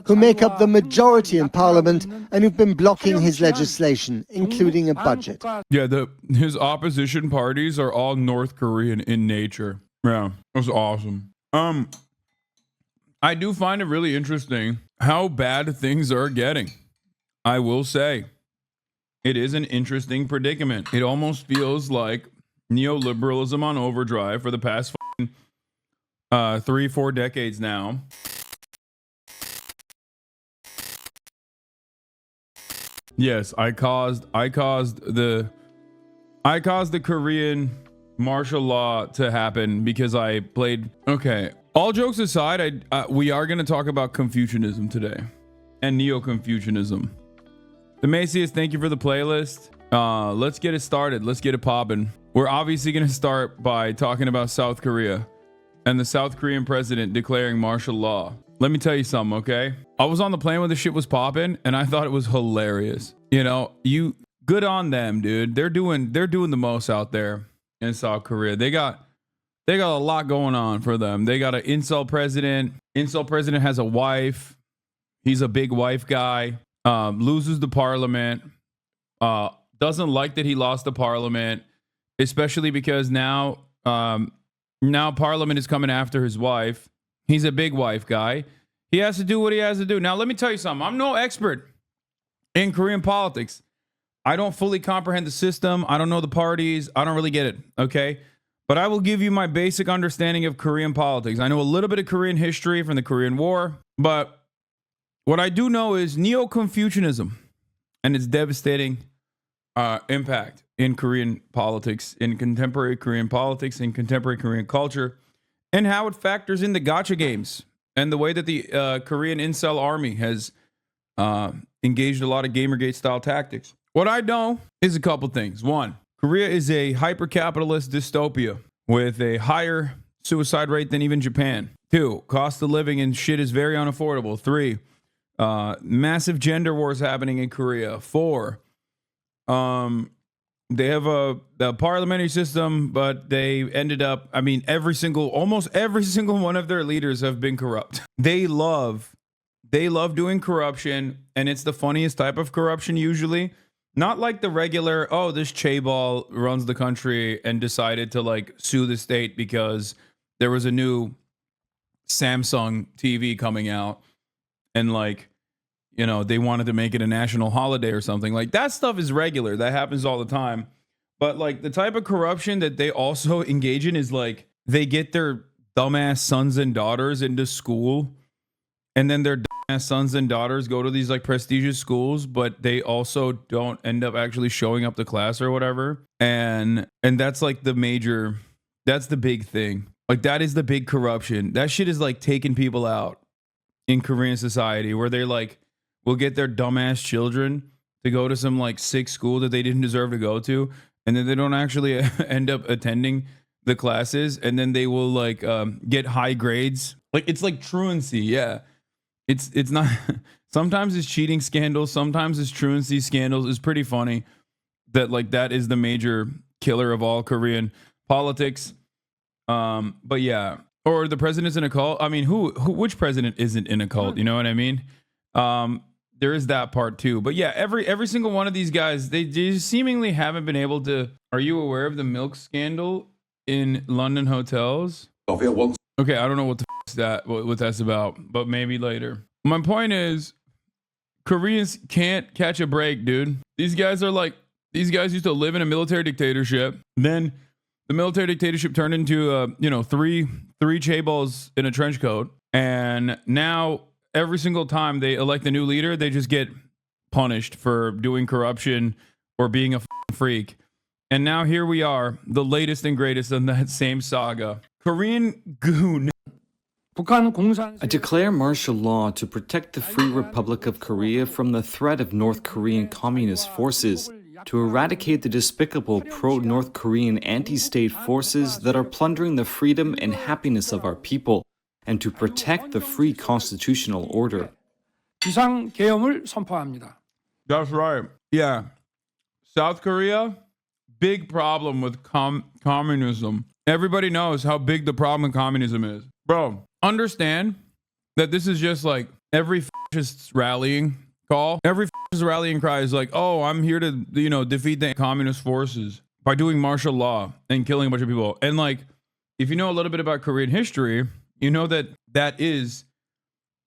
who make up the majority in parliament and who've been blocking his legislation, including a budget. Yeah, his opposition parties are all North Korean in nature. Yeah, that's awesome. I do find it really interesting how bad things are getting. I will say, it is an interesting predicament. It almost feels like neoliberalism on overdrive for the past 3-4 decades now. Yes, I caused the Korean martial law to happen because I played. Okay, all jokes aside, we are going to talk about Confucianism today and Neo-Confucianism. The Macius, thank you for the playlist. Let's get it started. Let's get it popping. We're obviously going to start by talking about South Korea and the South Korean president declaring martial law. Let me tell you something, okay? I was on the plane when the shit was popping, and I thought it was hilarious. You know, good on them, dude. They're doing the most out there in South Korea. They got a lot going on for them. They got an incel president. Incel president has a wife. He's a big wife guy. Loses the parliament. Doesn't like that he lost the parliament, especially because now parliament is coming after his wife. He's a big wife guy. He has to do what he has to do. Now, let me tell you something. I'm no expert in Korean politics. I don't fully comprehend the system. I don't know the parties. I don't really get it, okay? But I will give you my basic understanding of Korean politics. I know a little bit of Korean history from the Korean War, but what I do know is Neo-Confucianism and its devastating impact in Korean politics, in contemporary Korean politics, in contemporary Korean culture, and how it factors into gacha games and the way that the Korean incel army has engaged a lot of Gamergate style tactics. What I know is a couple things. One, Korea is a hyper-capitalist dystopia with a higher suicide rate than even Japan. Two, cost of living and shit is very unaffordable. Three, massive gender wars happening in Korea. Four, they have a parliamentary system, but they ended up, almost every single one of their leaders have been corrupt. They love doing corruption, and it's the funniest type of corruption usually. Not like the regular, oh, this chaebol runs the country and decided to like sue the state because there was a new Samsung TV coming out and like, you know, they wanted to make it a national holiday or something. Like that stuff is regular. That happens all the time. But like the type of corruption that they also engage in is like they get their dumbass sons and daughters into school, and then their dumbass sons and daughters go to these like prestigious schools, but they also don't end up actually showing up to class or whatever. And that's like that's the big thing. Like that is the big corruption. That shit is like taking people out in Korean society where they're like, will get their dumbass children to go to some like sick school that they didn't deserve to go to, and then they don't actually end up attending the classes, and then they will like get high grades. Like it's like truancy. Yeah, it's not. Sometimes it's cheating scandals. Sometimes it's truancy scandals. It's pretty funny that like that is the major killer of all Korean politics. But yeah, or the president's in a cult. I mean, which president isn't in a cult? You know what I mean? There is that part too. But yeah, every single one of these guys, they just seemingly haven't been able to. Are you aware of the milk scandal in London hotels? Okay, I don't know what that's about, but maybe later. My point is, Koreans can't catch a break, dude. These guys used to live in a military dictatorship. Then the military dictatorship turned into three chaebols in a trench coat, and now every single time they elect a new leader, they just get punished for doing corruption or being a freak. And now here we are, the latest and greatest in that same saga. Korean goon. I declare martial law to protect the Free Republic of Korea from the threat of North Korean communist forces, to eradicate the despicable pro-North Korean anti-state forces that are plundering the freedom and happiness of our people, and to protect the free constitutional order. That's right. Yeah. South Korea, big problem with communism. Everybody knows how big the problem with communism is. Bro, understand that this is just like every fascist rallying call, every fascist rallying cry is like, oh, I'm here to, defeat the communist forces by doing martial law and killing a bunch of people. And like, if you know a little bit about Korean history, you know that that is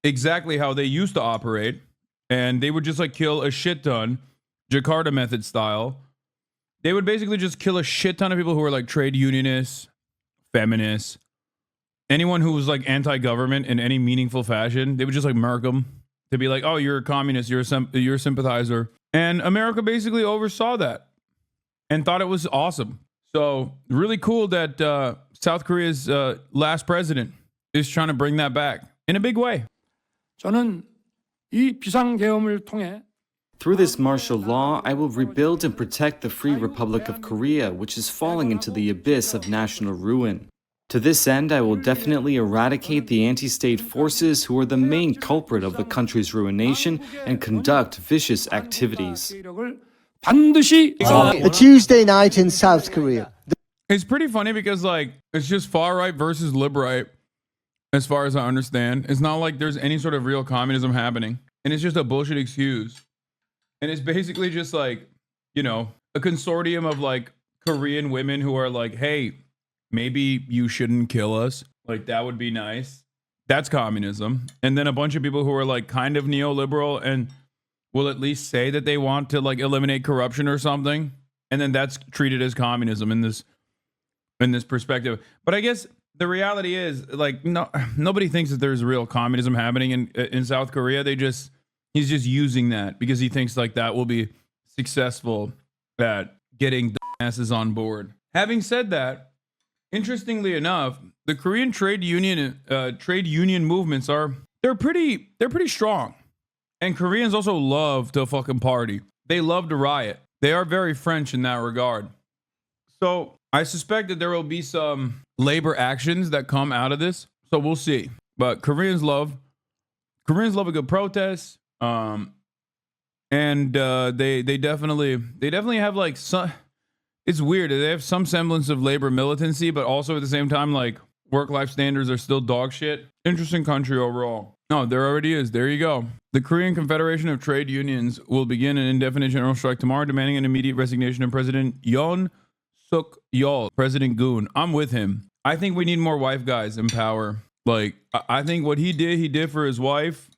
exactly how they used to operate. And they would just like kill a shit ton, Jakarta method style. They would basically just kill a shit ton of people who were like trade unionists, feminists, anyone who was like anti-government in any meaningful fashion. They would just like murk them to be like, oh, you're a communist, you're a sympathizer. And America basically oversaw that and thought it was awesome. So really cool that South Korea's last president is trying to bring that back in a big way. 저는 이 비상계엄을 통해 Through this martial law, I will rebuild and protect the Free Republic of Korea, which is falling into the abyss of national ruin. To this end, I will definitely eradicate the anti-state forces who are the main culprit of the country's ruination and conduct vicious activities. 반드시 A Tuesday night in South Korea. It's pretty funny because like it's just far right versus lib right, as far as I understand. It's not like there's any sort of real communism happening, and it's just a bullshit excuse. And it's basically just like, a consortium of like Korean women who are like, hey, maybe you shouldn't kill us. Like, that would be nice. That's communism. And then a bunch of people who are like kind of neoliberal and will at least say that they want to like eliminate corruption or something. And then that's treated as communism in this perspective. But I guess the reality is like, nobody thinks that there's real communism happening in South Korea. He's just using that because he thinks like that will be successful at getting the asses on board. Having said that, interestingly enough, the Korean trade union movements they're pretty strong. And Koreans also love to fucking party. They love to riot. They are very French in that regard. So I suspect that there will be some labor actions that come out of this. So we'll see. But Koreans love a good protest. And they definitely have like some. It's weird. They have some semblance of labor militancy, but also at the same time, like work-life standards are still dog shit. Interesting country overall. No, there already is. There you go. The Korean Confederation of Trade Unions will begin an indefinite general strike tomorrow, demanding an immediate resignation of President Yoon Suk Yeol. President Goon. I'm with him. I think we need more wife guys in power. Like, I think what he did for his wife.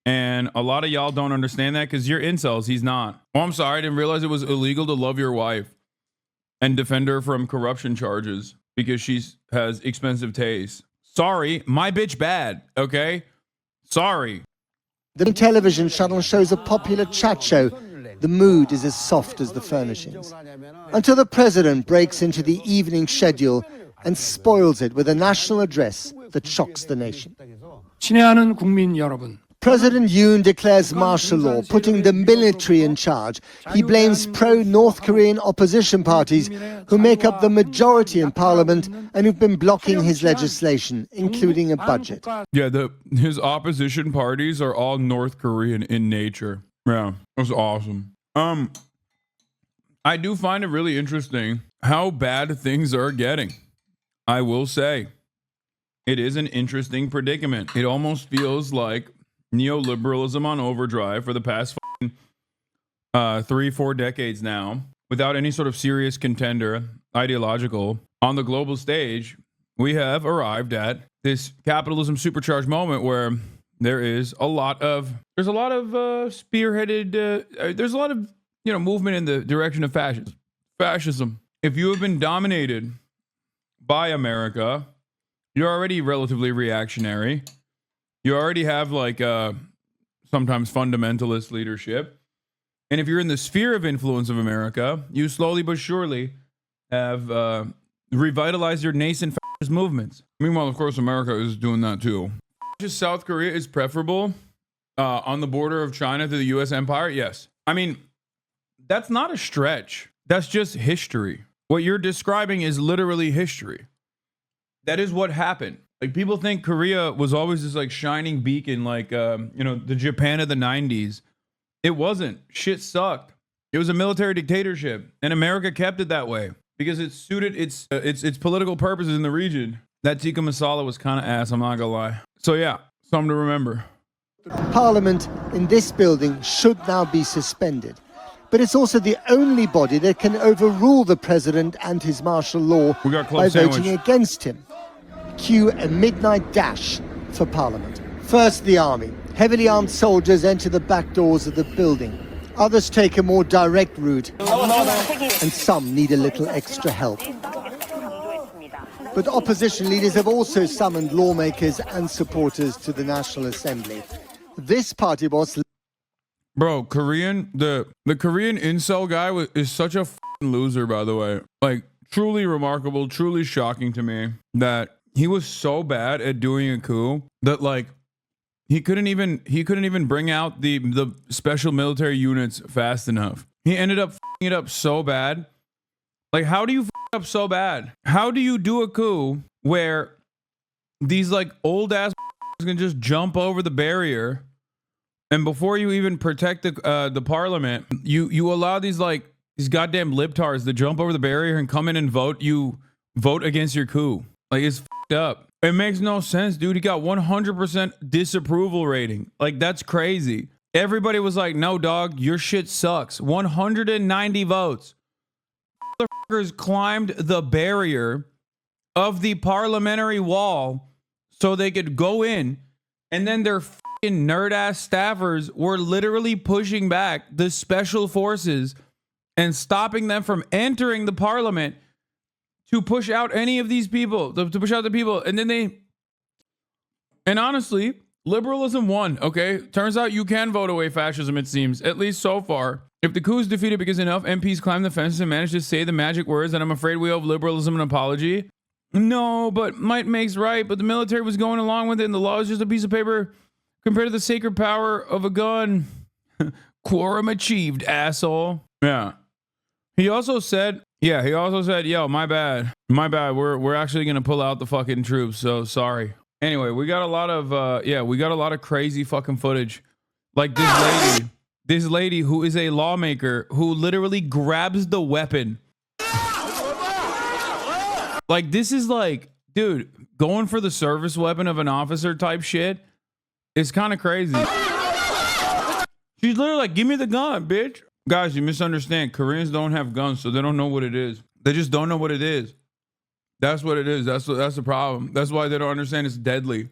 And a lot of y'all don't understand that because you're incels. He's not. Oh, I'm sorry. I didn't realize it was illegal to love your wife and defend her from corruption charges because she has expensive taste. Sorry. My bitch bad. Okay? Sorry. The television channel shows a popular chat show. The mood is as soft as the furnishings. Until the president breaks into the evening schedule and spoils it with a national address that shocks the nation. 친애하는 국민 여러분. President Yoon declares martial law, putting the military in charge. He blames pro-North Korean opposition parties who make up the majority in parliament and who've been blocking his legislation, including a budget. Yeah, his opposition parties are all North Korean in nature. Yeah, that's awesome. I do find it really interesting how bad things are getting. I will say, it is an interesting predicament. It almost feels like neoliberalism on overdrive for the past 3-4 decades now, without any sort of serious contender, ideological. On the global stage, we have arrived at this capitalism supercharged moment where there's a lot of spearheaded, there's a lot of, movement in the direction of fascism. If you have been dominated by America, you're already relatively reactionary. You already have like sometimes fundamentalist leadership. And if you're in the sphere of influence of America, you slowly but surely have revitalized your nascent fascist movements. Meanwhile, of course, America is doing that too. Just South Korea is preferable on the border of China to the U.S. empire? Yes. I mean, that's not a stretch. That's just history. What you're describing is literally history. That is what happened. Like, people think Korea was always this like shining beacon, like, the Japan of the 90s. It wasn't. Shit sucked. It was a military dictatorship, and America kept it that way because it suited its political purposes in the region. That tikka masala was kind of ass, I'm not gonna lie. So yeah, something to remember. Parliament in this building should now be suspended. But it's also the only body that can overrule the president and his martial law by voting against him. Cue a midnight dash for Parliament. First, the army. Heavily armed soldiers enter the back doors of the building. Others take a more direct route, and some need a little extra help. But opposition leaders have also summoned lawmakers and supporters to the National Assembly. This party boss... Bro, the Korean incel guy is such a f***ing loser, by the way. Like, truly remarkable, truly shocking to me that he was so bad at doing a coup that, like, he couldn't even bring out the special military units fast enough. He ended up f***ing it up so bad. Like, how do you f*** up so bad? How do you do a coup where these, like, old-ass can just jump over the barrier, and before you even protect the parliament, you allow these goddamn libtards to jump over the barrier and come in and vote against your coup? Like, it's f***ed up. It makes no sense, dude. He got 100% disapproval rating. Like, that's crazy. Everybody was like, no, dog, your shit sucks. 190 votes. Motherfuckers climbed the barrier of the parliamentary wall so they could go in, and then their fucking nerd-ass staffers were literally pushing back the special forces and stopping them from entering the parliament to push out any of these people, to push out the people. And then and honestly, liberalism won, okay? Turns out you can vote away fascism, it seems, at least so far. If the coup is defeated because enough MPs climb the fences and manage to say the magic words, then I'm afraid we owe liberalism an apology. No, but might makes right, but the military was going along with it, and the law is just a piece of paper compared to the sacred power of a gun. Quorum achieved, asshole. Yeah. He also said, yo, my bad. We're actually going to pull out the fucking troops. So sorry. Anyway, we got a lot of crazy fucking footage. Like this lady who is a lawmaker who literally grabs the weapon. Like, this is like, dude, going for the service weapon of an officer type shit is kind of crazy. She's literally like, give me the gun, bitch. Guys, you misunderstand. Koreans don't have guns, so they don't know what it is. They just don't know what it is. That's what it is. That's the problem. That's why they don't understand it's deadly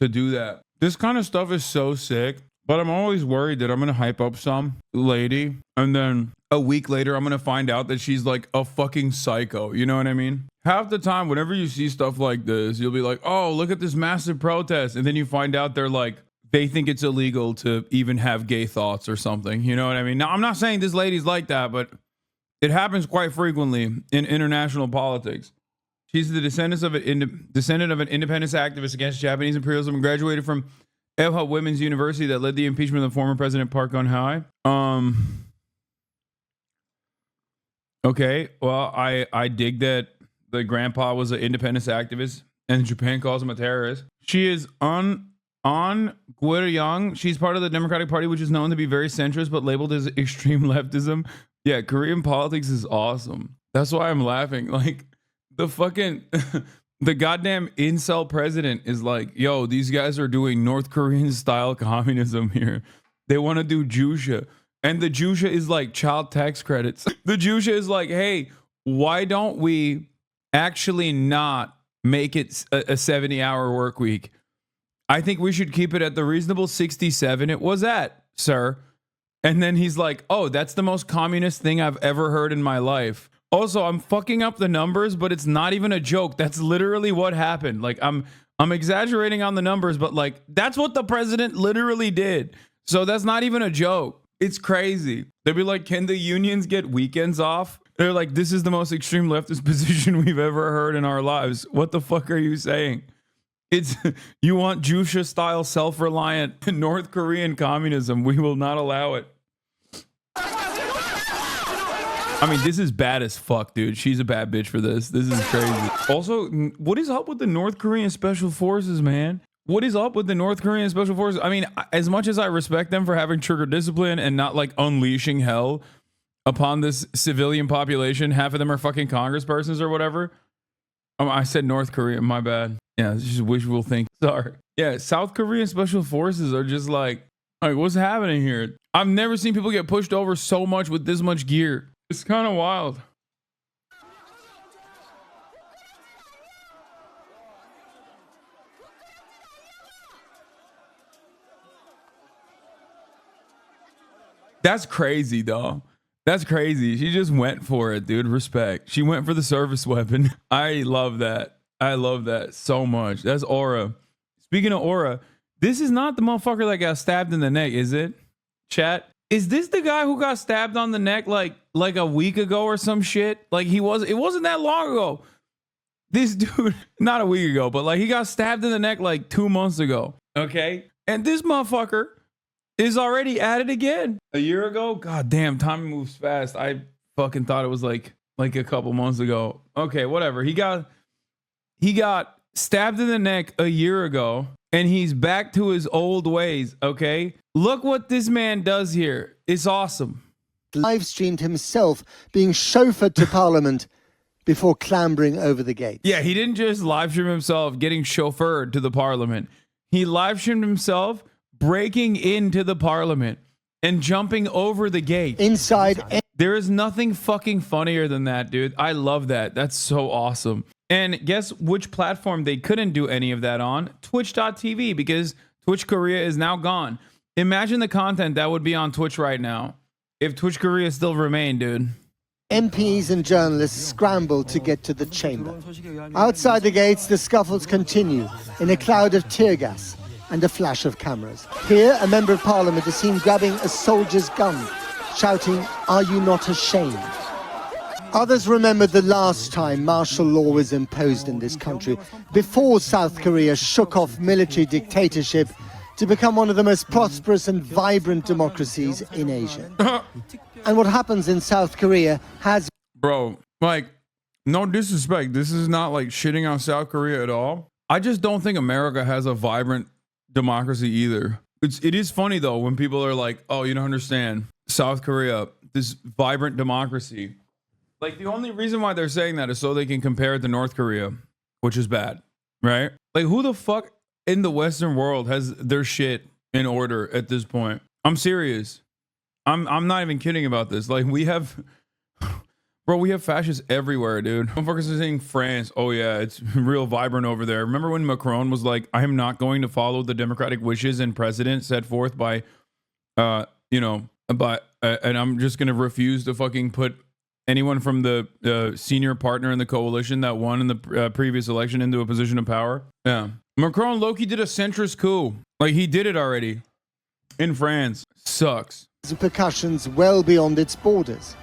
to do that. This kind of stuff is so sick, but I'm always worried that I'm going to hype up some lady, and then a week later, I'm going to find out that she's like a fucking psycho. You know what I mean? Half the time, whenever you see stuff like this, you'll be like, oh, look at this massive protest. And then you find out they think it's illegal to even have gay thoughts or something. You know what I mean? Now, I'm not saying this lady's like that, but it happens quite frequently in international politics. She's the descendant of an independence activist against Japanese imperialism and graduated from Elha Women's University that led the impeachment of the former President Park Geun-hye. Okay, well, I dig that the grandpa was an independence activist and Japan calls him a terrorist. She is An Guoryang. She's part of the Democratic Party, which is known to be very centrist, but labeled as extreme leftism. Yeah, Korean politics is awesome. That's why I'm laughing. Like, the fucking, the goddamn incel president is like, yo, these guys are doing North Korean style communism here. They want to do Jusha. And the Jusha is like child tax credits. The Jusha is like, hey, why don't we actually not make it a 70-hour work week? I think we should keep it at the reasonable 67 it was at, sir. And then he's like, oh, that's the most communist thing I've ever heard in my life. Also, I'm fucking up the numbers, but it's not even a joke. That's literally what happened. Like, I'm exaggerating on the numbers, but like, that's what the president literally did. So that's not even a joke. It's crazy. They'd be like, can the unions get weekends off? They're like, this is the most extreme leftist position we've ever heard in our lives. What the fuck are you saying? It's, you want Jusha style self-reliant North Korean communism. We will not allow it. I mean, this is bad as fuck, dude. She's a bad bitch for this. This is crazy. Also, what is up with the North Korean Special Forces, man? What is up with the North Korean Special Forces? I mean, as much as I respect them for having trigger discipline and not like unleashing hell upon this civilian population, half of them are fucking congresspersons or whatever. I said North Korea, my bad. Yeah, it's just wishful thinking. Sorry. Yeah, South Korean special forces are just like what's happening here? I've never seen people get pushed over so much with this much gear. It's kind of wild. That's crazy, though. That's crazy. She just went for it, dude. Respect. She went for the service weapon. I love that. I love that so much. That's aura. Speaking of aura, this is not the motherfucker that got stabbed in the neck, is it? Chat. Is this the guy who got stabbed on the neck like a week ago or some shit? Like it wasn't that long ago. This dude, not a week ago, but like he got stabbed in the neck like 2 months ago. Okay. And this motherfucker is already at it again. A year ago? God damn, time moves fast. I fucking thought it was like a couple months ago. Okay, whatever. He got stabbed in the neck a year ago and he's back to his old ways, okay? Look what this man does here. It's awesome. Live streamed himself being chauffeured to Parliament before clambering over the gate. Yeah, he didn't just live stream himself getting chauffeured to the Parliament. He live streamed himself breaking into the Parliament and jumping over the gate. Inside. There is nothing fucking funnier than that, dude. I love that. That's so awesome. And guess which platform they couldn't do any of that on? Twitch.tv, because Twitch Korea is now gone. Imagine the content that would be on Twitch right now if Twitch Korea still remained, dude. MPs and journalists scramble to get to the chamber. Outside the gates, the scuffles continue in a cloud of tear gas and a flash of cameras. Here, a member of parliament is seen grabbing a soldier's gun, shouting, "Are you not ashamed?" Others remember the last time martial law was imposed in this country, before South Korea shook off military dictatorship to become one of the most prosperous and vibrant democracies in Asia. And what happens in South Korea has... Bro, like, no disrespect. This is not like shitting on South Korea at all. I just don't think America has a vibrant democracy either. It is funny though when people are like, oh, you don't understand South Korea, this vibrant democracy. Like the only reason why they're saying that is so they can compare it to North Korea, which is bad, right? Like who the fuck in the Western world has their shit in order at this point? I'm serious. I'm not even kidding about this. Like we have fascists everywhere, dude. Motherfuckers are saying France. Oh yeah, it's real vibrant over there. Remember when Macron was like, I am not going to follow the democratic wishes and precedent set forth by, and I'm just going to refuse to fucking put anyone from the senior partner in the coalition that won in the previous election into a position of power. Yeah. Macron low-key did a centrist coup. Like he did it already in France. Sucks. Repercussions well beyond its borders.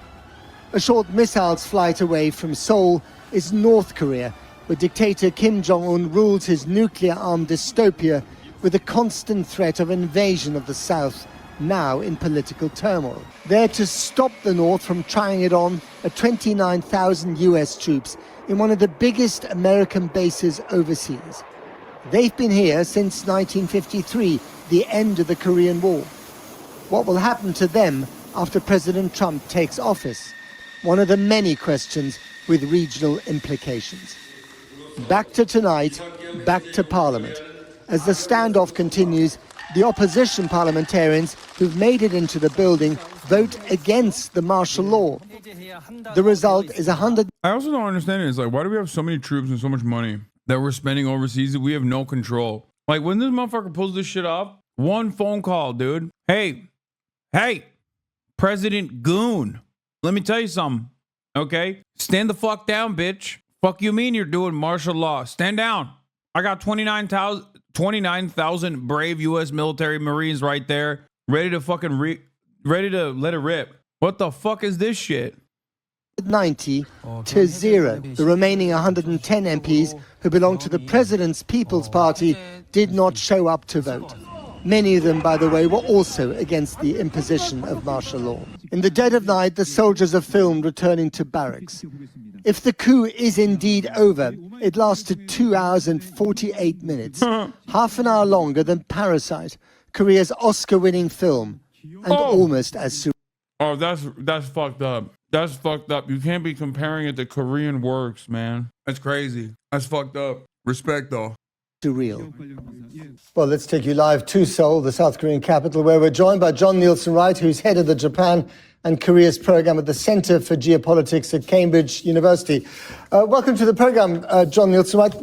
A short missile's flight away from Seoul is North Korea, where dictator Kim Jong-un rules his nuclear-armed dystopia with a constant threat of invasion of the South, now in political turmoil. There to stop the North from trying it on are 29,000 US troops in one of the biggest American bases overseas. They've been here since 1953, the end of the Korean War. What will happen to them after President Trump takes office? One of the many questions with regional implications. Back to tonight, back to Parliament. As the standoff continues, the opposition parliamentarians who've made it into the building vote against the martial law. The result is 100... I also don't understand it. It's like, why do we have so many troops and so much money that we're spending overseas that we have no control? Like, when this motherfucker pulls this shit off, one phone call, dude. Hey, President Goon, let me tell you something, okay? Stand the fuck down, bitch. Fuck you mean you're doing martial law? Stand down. I got 29,000 brave U.S. military Marines right there, ready to fucking ready to let it rip. What the fuck is this shit? 90 to 0. The remaining 110 MPs who belong to the President's People's Party did not show up to vote. Many of them, by the way, were also against the imposition of martial law. In the dead of night, the soldiers are filmed returning to barracks. If the coup is indeed over, it lasted 2 hours and 48 minutes, half an hour longer than Parasite, Korea's Oscar-winning film, and almost as soon. Oh, that's fucked up. That's fucked up. You can't be comparing it to Korean works, man. That's crazy. That's fucked up. Respect, though. surreal. Well, let's take you live to Seoul, the South Korean capital, where we're joined by John Nielsen-Wright, who's head of the Japan and Korea's program at the Center for Geopolitics at Cambridge University. Welcome to the program, John Nielsen-Wright.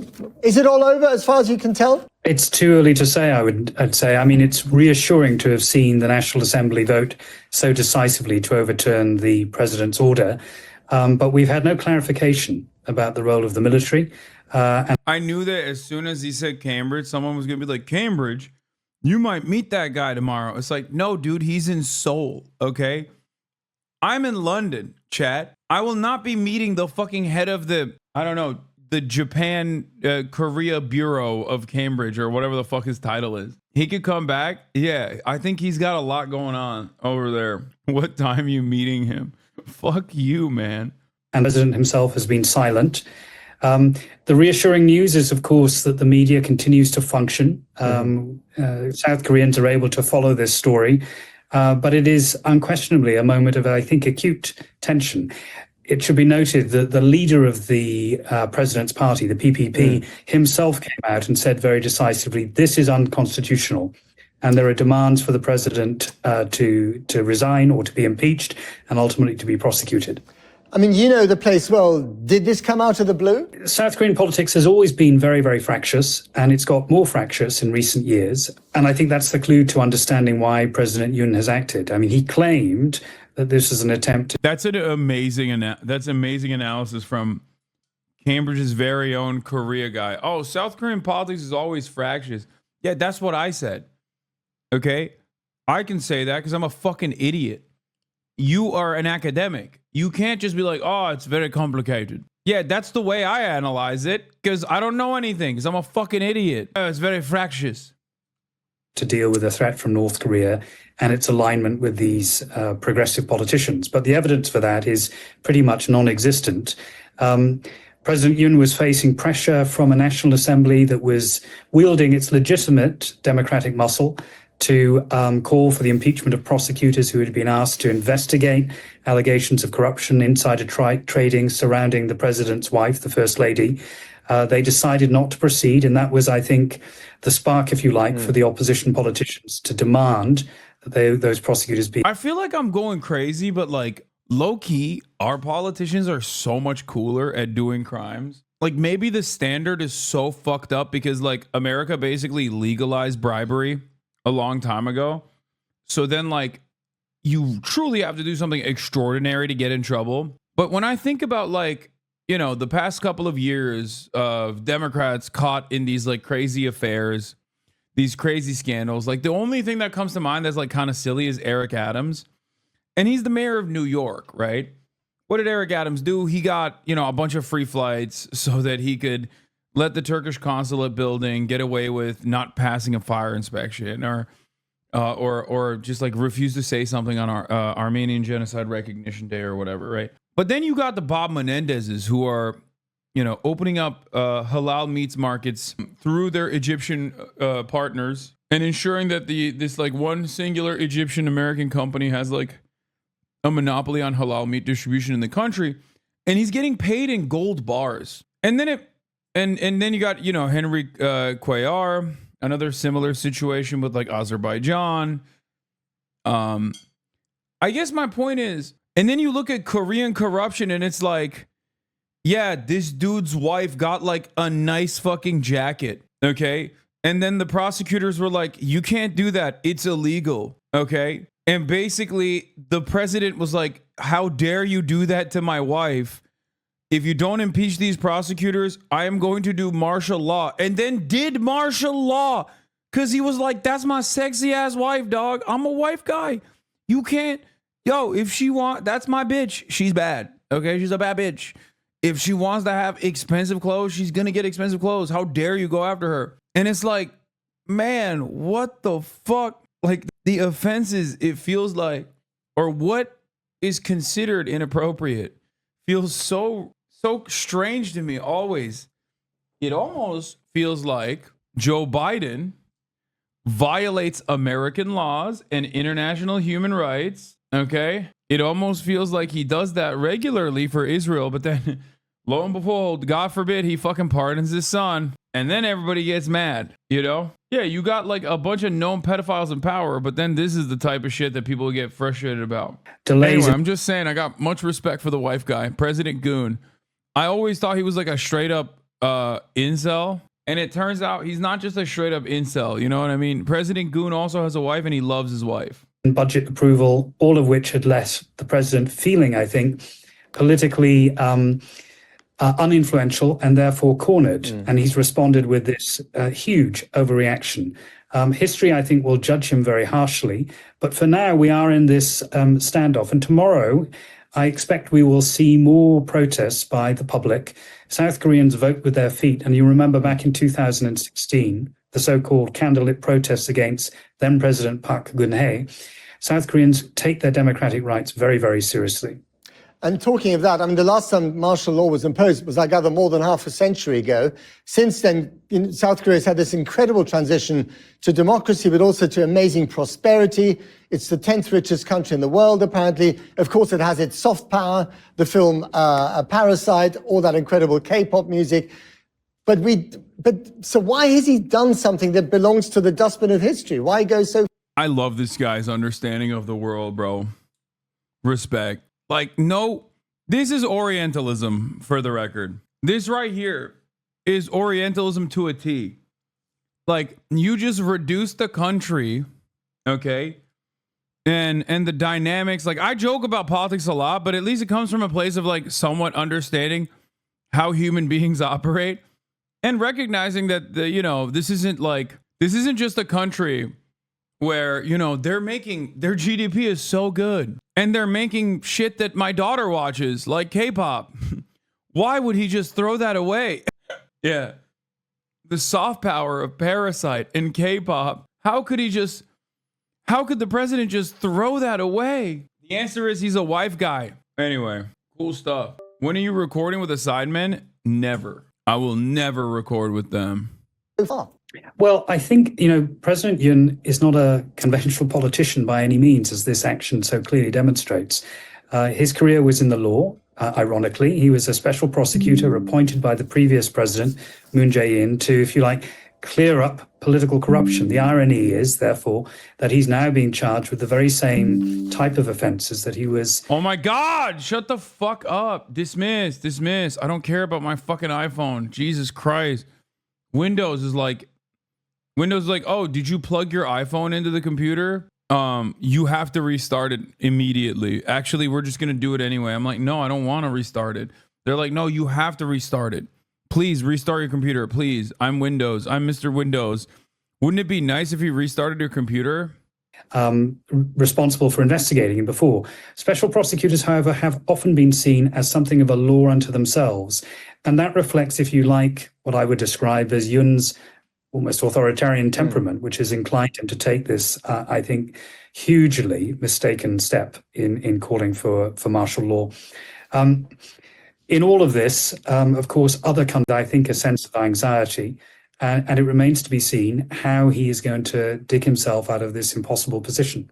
Is it all over as far as you can tell? It's too early to say, I'd say. I mean, it's reassuring to have seen the National Assembly vote so decisively to overturn the president's order. But we've had no clarification about the role of the military. I knew that as soon as he said Cambridge, someone was going to be like, Cambridge, you might meet that guy tomorrow. It's like, no, dude, he's in Seoul, okay? I'm in London, chat. I will not be meeting the fucking head of the, I don't know, the Japan Korea Bureau of Cambridge or whatever the fuck his title is. He could come back. Yeah, I think he's got a lot going on over there. What time are you meeting him? Fuck you, man. And the president himself has been silent. The reassuring news is, of course, that the media continues to function. South Koreans are able to follow this story, but it is unquestionably a moment of, I think, acute tension. It should be noted that the leader of the president's party, the PPP, himself came out and said very decisively, this is unconstitutional. And there are demands for the president to resign or to be impeached and ultimately to be prosecuted. I mean, you know the place well. Did this come out of the blue? South Korean politics has always been very, very fractious, and it's got more fractious in recent years. And I think that's the clue to understanding why President Yoon has acted. I mean, he claimed that this is an attempt to... That's amazing analysis from Cambridge's very own Korea guy. Oh, South Korean politics is always fractious. Yeah, that's what I said. Okay? I can say that because I'm a fucking idiot. You are an academic. You can't just be like, oh, it's very complicated. Yeah, that's the way I analyze it because I don't know anything because I'm a fucking idiot. It's very fractious. To deal with a threat from North Korea and its alignment with these progressive politicians. But the evidence for that is pretty much non-existent. President Yoon was facing pressure from a National Assembly that was wielding its legitimate democratic muscle to call for the impeachment of prosecutors who had been asked to investigate allegations of corruption, insider trading surrounding the president's wife, the First Lady. They decided not to proceed, and that was, I think, the spark, if you like, for the opposition politicians to demand that those prosecutors be... I feel like I'm going crazy, but like, low-key, our politicians are so much cooler at doing crimes. Like, maybe the standard is so fucked up because, like, America basically legalized bribery a long time ago. So then, like, you truly have to do something extraordinary to get in trouble. But when I think about, like, you know, the past couple of years of Democrats caught in these, like, crazy affairs, these crazy scandals, like, the only thing that comes to mind that's, like, kind of silly is Eric Adams. And he's the mayor of New York, right? What did Eric Adams do? He got, you know, a bunch of free flights so that he could let the Turkish consulate building get away with not passing a fire inspection, or just like refuse to say something on our Armenian Genocide Recognition Day or whatever, right? But then you got the Bob Menendezes who are, you know, opening up halal meats markets through their Egyptian partners and ensuring that this like one singular Egyptian American company has like a monopoly on halal meat distribution in the country, and he's getting paid in gold bars. And then And then you got, you know, Henry Cuellar, another similar situation with like Azerbaijan. I guess my point is, and then you look at Korean corruption and it's like, yeah, this dude's wife got like a nice fucking jacket, okay? And then the prosecutors were like, you can't do that. It's illegal, okay? And basically the president was like, how dare you do that to my wife? If you don't impeach these prosecutors, I am going to do martial law. And then did martial law. Because he was like, that's my sexy ass wife, dog. I'm a wife guy. You can't. Yo, if she that's my bitch. She's bad. Okay, she's a bad bitch. If she wants to have expensive clothes, she's going to get expensive clothes. How dare you go after her? And it's like, man, what the fuck? Like the offenses, it feels like, or what is considered inappropriate feels so strange to me always. It almost feels like Joe Biden violates American laws and international human rights. Okay. It almost feels like he does that regularly for Israel, but then lo and behold, God forbid, he fucking pardons his son. And then everybody gets mad, you know? Yeah, you got like a bunch of known pedophiles in power, but then this is the type of shit that people get frustrated about. Delays. Anyway, I'm just saying I got much respect for the wife guy, President Goon. I always thought he was like a straight up incel. And it turns out he's not just a straight up incel. You know what I mean? President Goon also has a wife and he loves his wife. Budget approval, all of which had left the president feeling, I think, politically uninfluential and therefore cornered. And he's responded with this huge overreaction. History, I think, will judge him very harshly. But for now, we are in this standoff. And tomorrow, I expect we will see more protests by the public. South Koreans vote with their feet. And you remember back in 2016, the so-called candlelit protests against then President Park Geun-hye. South Koreans take their democratic rights very, very seriously. And talking of that, I mean, the last time martial law was imposed was, I gather, more than half a century ago. Since then, South Korea has had this incredible transition to democracy, but also to amazing prosperity. It's the 10th richest country in the world, apparently. Of course, it has its soft power, the film Parasite, all that incredible K-pop music. But so why has he done something that belongs to the dustbin of history? Why go so? I love this guy's understanding of the world, bro. Respect. Like, no, this is Orientalism, for the record. This right here is Orientalism to a T. Like, you just reduce the country, okay? And the dynamics. Like, I joke about politics a lot, but at least it comes from a place of, like, somewhat understanding how human beings operate. And recognizing that, this isn't just a country where, their GDP is so good. And they're making shit that my daughter watches, like K-pop. Why would he just throw that away? Yeah. The soft power of Parasite and K-pop. How could the president just throw that away? The answer is he's a wife guy. Anyway, cool stuff. When are you recording with a sideman? Never. I will never record with them. Well, I think, President Yoon is not a conventional politician by any means, as this action so clearly demonstrates. His career was in the law, ironically. He was a special prosecutor appointed by the previous president, Moon Jae-in, to, if you like, clear up political corruption. The irony is, therefore, that he's now being charged with the very same type of offenses that he was. Oh my God, shut the fuck up. Dismiss. I don't care about my fucking iPhone. Jesus Christ. Windows is like, oh, did you plug your iPhone into the computer? You have to restart it immediately. Actually, we're just going to do it anyway. I'm like, no, I don't want to restart it. They're like, no, you have to restart it. Please restart your computer. Please. I'm Windows. I'm Mr. Windows. Wouldn't it be nice if you restarted your computer? Responsible for investigating him before. Special prosecutors, however, have often been seen as something of a law unto themselves. And that reflects, if you like, what I would describe as Yoon's almost authoritarian temperament, which has inclined him to take this, I think, hugely mistaken step in calling for martial law. In all of this, of course, other countries, I think, a sense of anxiety, and it remains to be seen how he is going to dig himself out of this impossible position.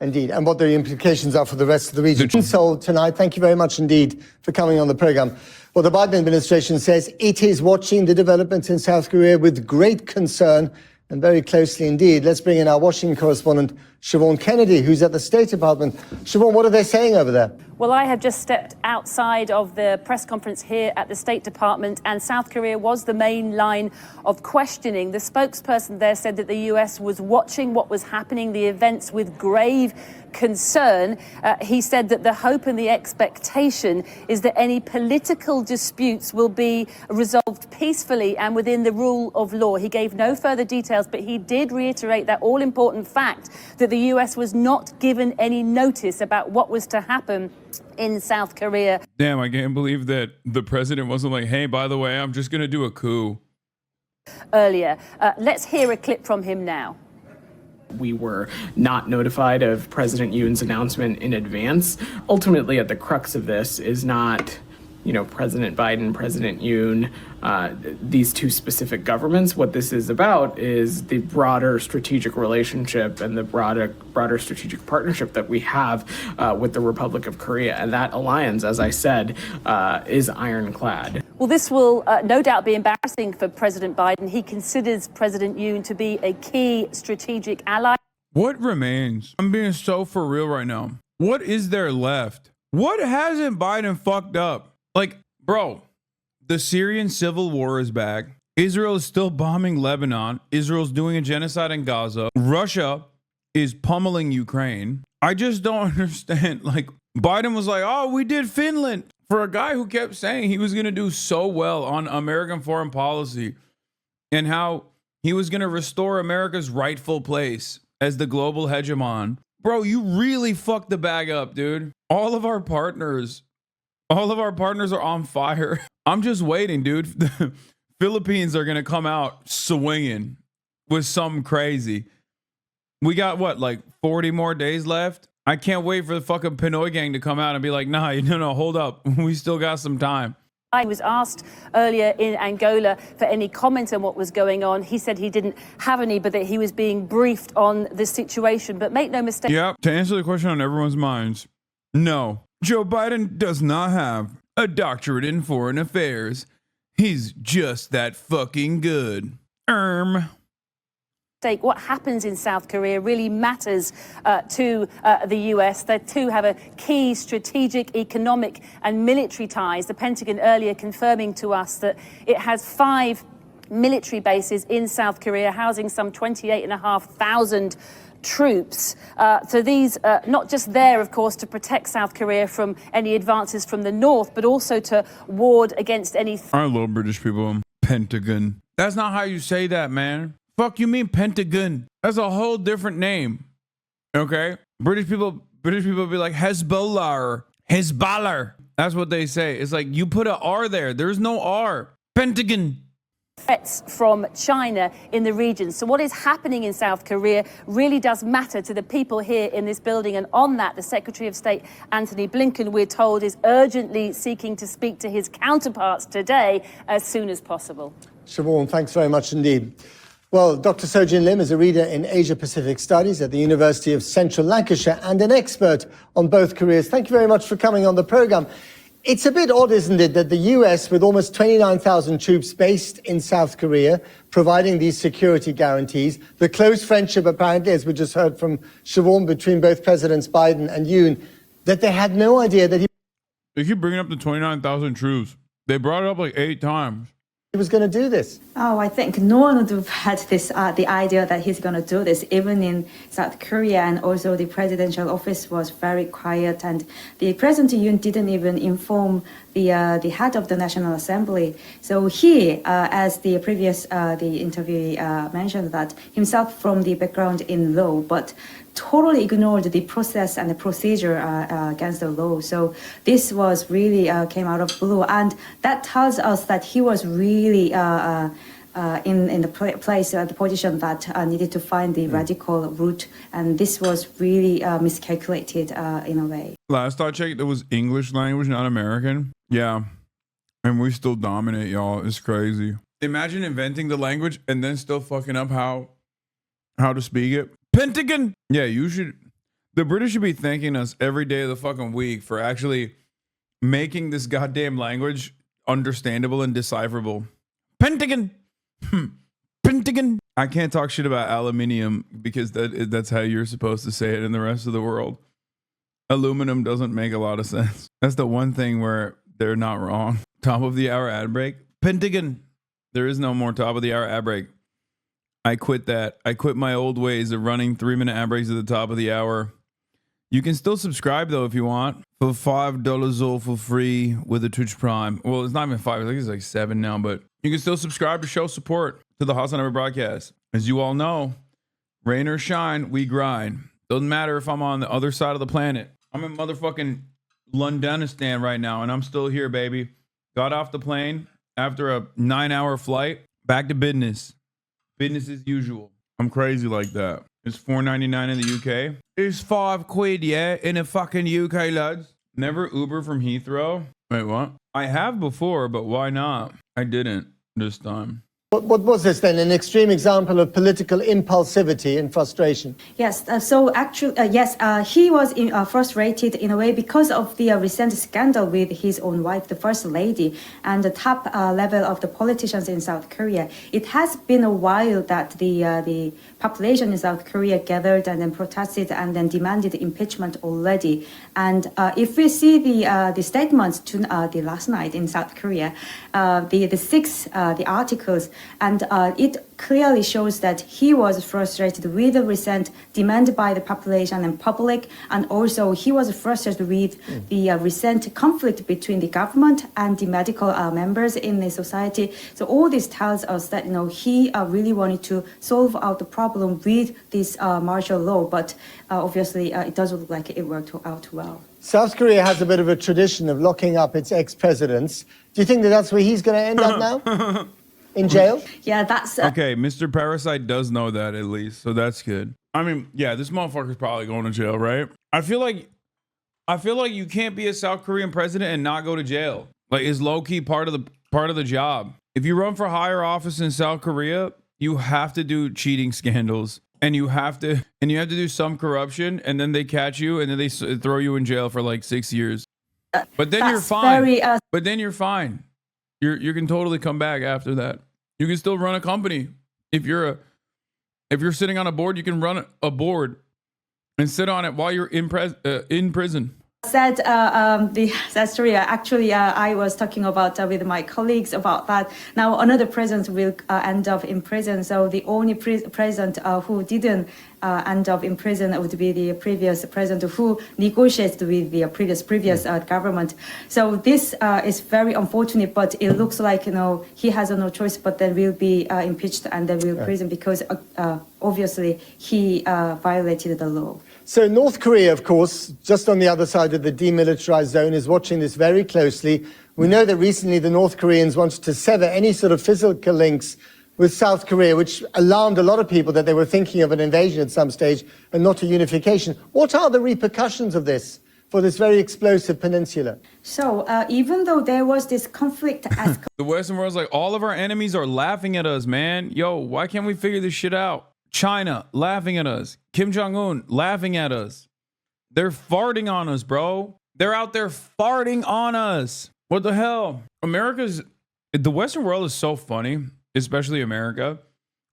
Indeed, and what the implications are for the rest of the region. So tonight, thank you very much indeed for coming on the program. Well, the Biden administration says it is watching the developments in South Korea with great concern and very closely indeed. Let's bring in our Washington correspondent, Siobhan Kennedy, who's at the State Department. Siobhan, what are they saying over there? Well, I have just stepped outside of the press conference here at the State Department, and South Korea was the main line of questioning. The spokesperson there said that the US was watching what was happening, the events, with grave concern. He said that the hope and the expectation is that any political disputes will be resolved peacefully and within the rule of law. He gave no further details, but he did reiterate that all-important fact that the US was not given any notice about what was to happen in South Korea. Damn, I can't believe that the president wasn't like, hey, by the way, I'm just going to do a coup. Earlier. Let's hear a clip from him now. We were not notified of President Yoon's announcement in advance. Ultimately, at the crux of this is not, President Biden, President Yoon, these two specific governments. What this is about is the broader strategic relationship and the broader strategic partnership that we have with the Republic of Korea. And that alliance, as I said, is ironclad. Well, this will no doubt be embarrassing for President Biden. He considers President Yoon to be a key strategic ally. What remains? I'm being so for real right now. What is there left? What hasn't Biden fucked up? Like, bro, the Syrian civil war is back. Israel is still bombing Lebanon. Israel's doing a genocide in Gaza. Russia is pummeling Ukraine. I just don't understand. Like, Biden was like, oh, we did Finland. For a guy who kept saying he was going to do so well on American foreign policy and how he was going to restore America's rightful place as the global hegemon. Bro, you really fucked the bag up, dude. All of our partners are on fire. I'm just waiting, dude. The Philippines are going to come out swinging with something crazy. We got what, like 40 more days left? I can't wait for the fucking Pinoy gang to come out and be like, nah, no, hold up. We still got some time. I was asked earlier in Angola for any comment on what was going on. He said he didn't have any, but that he was being briefed on the situation. But make no mistake. Yeah, to answer the question on everyone's minds, no, Joe Biden does not have a doctorate in foreign affairs. He's just that fucking good. What happens in South Korea really matters to the US. The two have a key strategic, economic and military ties. The Pentagon earlier confirming to us that it has 5 military bases in South Korea, housing some 28,500 troops. So these not just there, of course, to protect South Korea from any advances from the north, but also to ward against any... I love British people. Pentagon. That's not how you say that, man. Fuck you mean Pentagon? That's a whole different name. Okay? British people be like Hezbollah. Hezbollah. That's what they say. It's like you put an R there. There's no R. Pentagon. Threats from China in the region. So what is happening in South Korea really does matter to the people here in this building. And on that, the Secretary of State, Antony Blinken, we're told, is urgently seeking to speak to his counterparts today as soon as possible. Siobhan, thanks very much indeed. Well, Dr. Sojin Lim is a reader in Asia-Pacific Studies at the University of Central Lancashire and an expert on both Koreas. Thank you very much for coming on the programme. It's a bit odd, isn't it, that the US, with almost 29,000 troops based in South Korea, providing these security guarantees, the close friendship, apparently, as we just heard from Siobhan, between both Presidents Biden and Yoon, that they had no idea that They keep bringing up the 29,000 troops. They brought it up like 8 times. he was going to do this. Oh, I think no one would have had this, the idea that he's going to do this, even in South Korea. And also the presidential office was very quiet. And the President Yoon didn't even inform the head of the National Assembly. So he, as the previous the interviewee mentioned, that himself from the background in law, but totally ignored the process and the procedure against the law. So this was really came out of blue, and that tells us that he was really in the place, the position that needed to find the radical route, and this was really miscalculated in a way. Last I checked, it was English language, not American. Yeah, and we still dominate, y'all. It's crazy. Imagine inventing the language and then still fucking up how to speak it. Pentagon. Yeah, you should. The British should be thanking us every day of the fucking week for actually making this goddamn language understandable and decipherable. Pentagon. Pentagon. I can't talk shit about aluminium because that's how you're supposed to say it in the rest of the world. Aluminum doesn't make a lot of sense. That's the one thing where they're not wrong. Top of the hour ad break. Pentagon. There is no more top of the hour ad break. I quit that. I quit my old ways of running 3-minute ad breaks at the top of the hour. You can still subscribe, though, if you want. For $5 all for free with a Twitch Prime. Well, it's not even 5. I think it's like 7 now, but you can still subscribe to show support to the HasanAbi broadcast. As you all know, rain or shine, we grind. Doesn't matter if I'm on the other side of the planet. I'm in motherfucking Londonistan right now, and I'm still here, baby. Got off the plane after a 9-hour flight. Back to business. Business as usual. I'm crazy like that. It's $4.99 in the UK. It's £5, yeah, in a fucking UK, lads. Never Uber from Heathrow. Wait, what? I have before, but why not? I didn't this time. What was this then? An extreme example of political impulsivity and frustration? Yes, so actually, yes, he was frustrated in a way because of the recent scandal with his own wife, the first lady, and the top level of the politicians in South Korea. It has been a while that the population in South Korea gathered and then protested and then demanded impeachment already. And if we see the statements to the last night in South Korea, the articles, and it clearly shows that he was frustrated with the recent demand by the population and public, and also he was frustrated with the recent conflict between the government and the medical members in the society. So all this tells us that he really wanted to solve out the problem with this martial law, but obviously it doesn't look like it worked out well. South Korea has a bit of a tradition of locking up its ex-presidents. Do you think that that's where he's going to end up now? In jail? Yeah, that's... Okay, Mr. Parasite does know that at least, so that's good. I mean, yeah, this motherfucker's probably going to jail, right? I feel like you can't be a South Korean president and not go to jail. Like, it's low-key part of the job. If you run for higher office in South Korea, you have to do cheating scandals. And you have to do some corruption, and then they catch you, and then they throw you in jail for like 6 years. But then you're fine. But then you're fine. You can totally come back after that. You can still run a company. If you're sitting on a board, you can run a board and sit on it while you're in prison. Said that's true. Actually, I was talking about with my colleagues about that. Now another president will end up in prison. So the only president who didn't end up in prison would be the previous president who negotiated with the previous government. So this is very unfortunate, but it looks like he has no choice, but then will be impeached and then will prison because obviously he violated the law. So North Korea, of course, just on the other side of the demilitarized zone, is watching this very closely. We know that recently the North Koreans wanted to sever any sort of physical links with South Korea, which alarmed a lot of people that they were thinking of an invasion at some stage and not a unification. What are the repercussions of this for this very explosive peninsula? So even though there was this conflict... The Western world's like, all of our enemies are laughing at us, man. Yo, why can't we figure this shit out? China laughing at us. Kim Jong-un laughing at us. They're farting on us, bro. They're out there farting on us. What the hell? The Western world is so funny, especially America,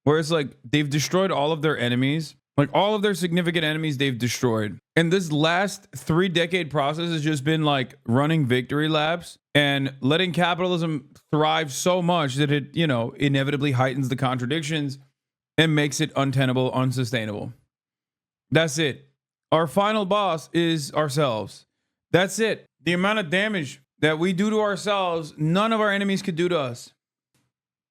where it's like they've destroyed all of their enemies. Like all of their significant enemies they've destroyed. And this last 3-decade process has just been like running victory laps and letting capitalism thrive so much that it, inevitably heightens the contradictions and makes it untenable, unsustainable. That's it. Our final boss is ourselves. That's it. The amount of damage that we do to ourselves, none of our enemies could do to us.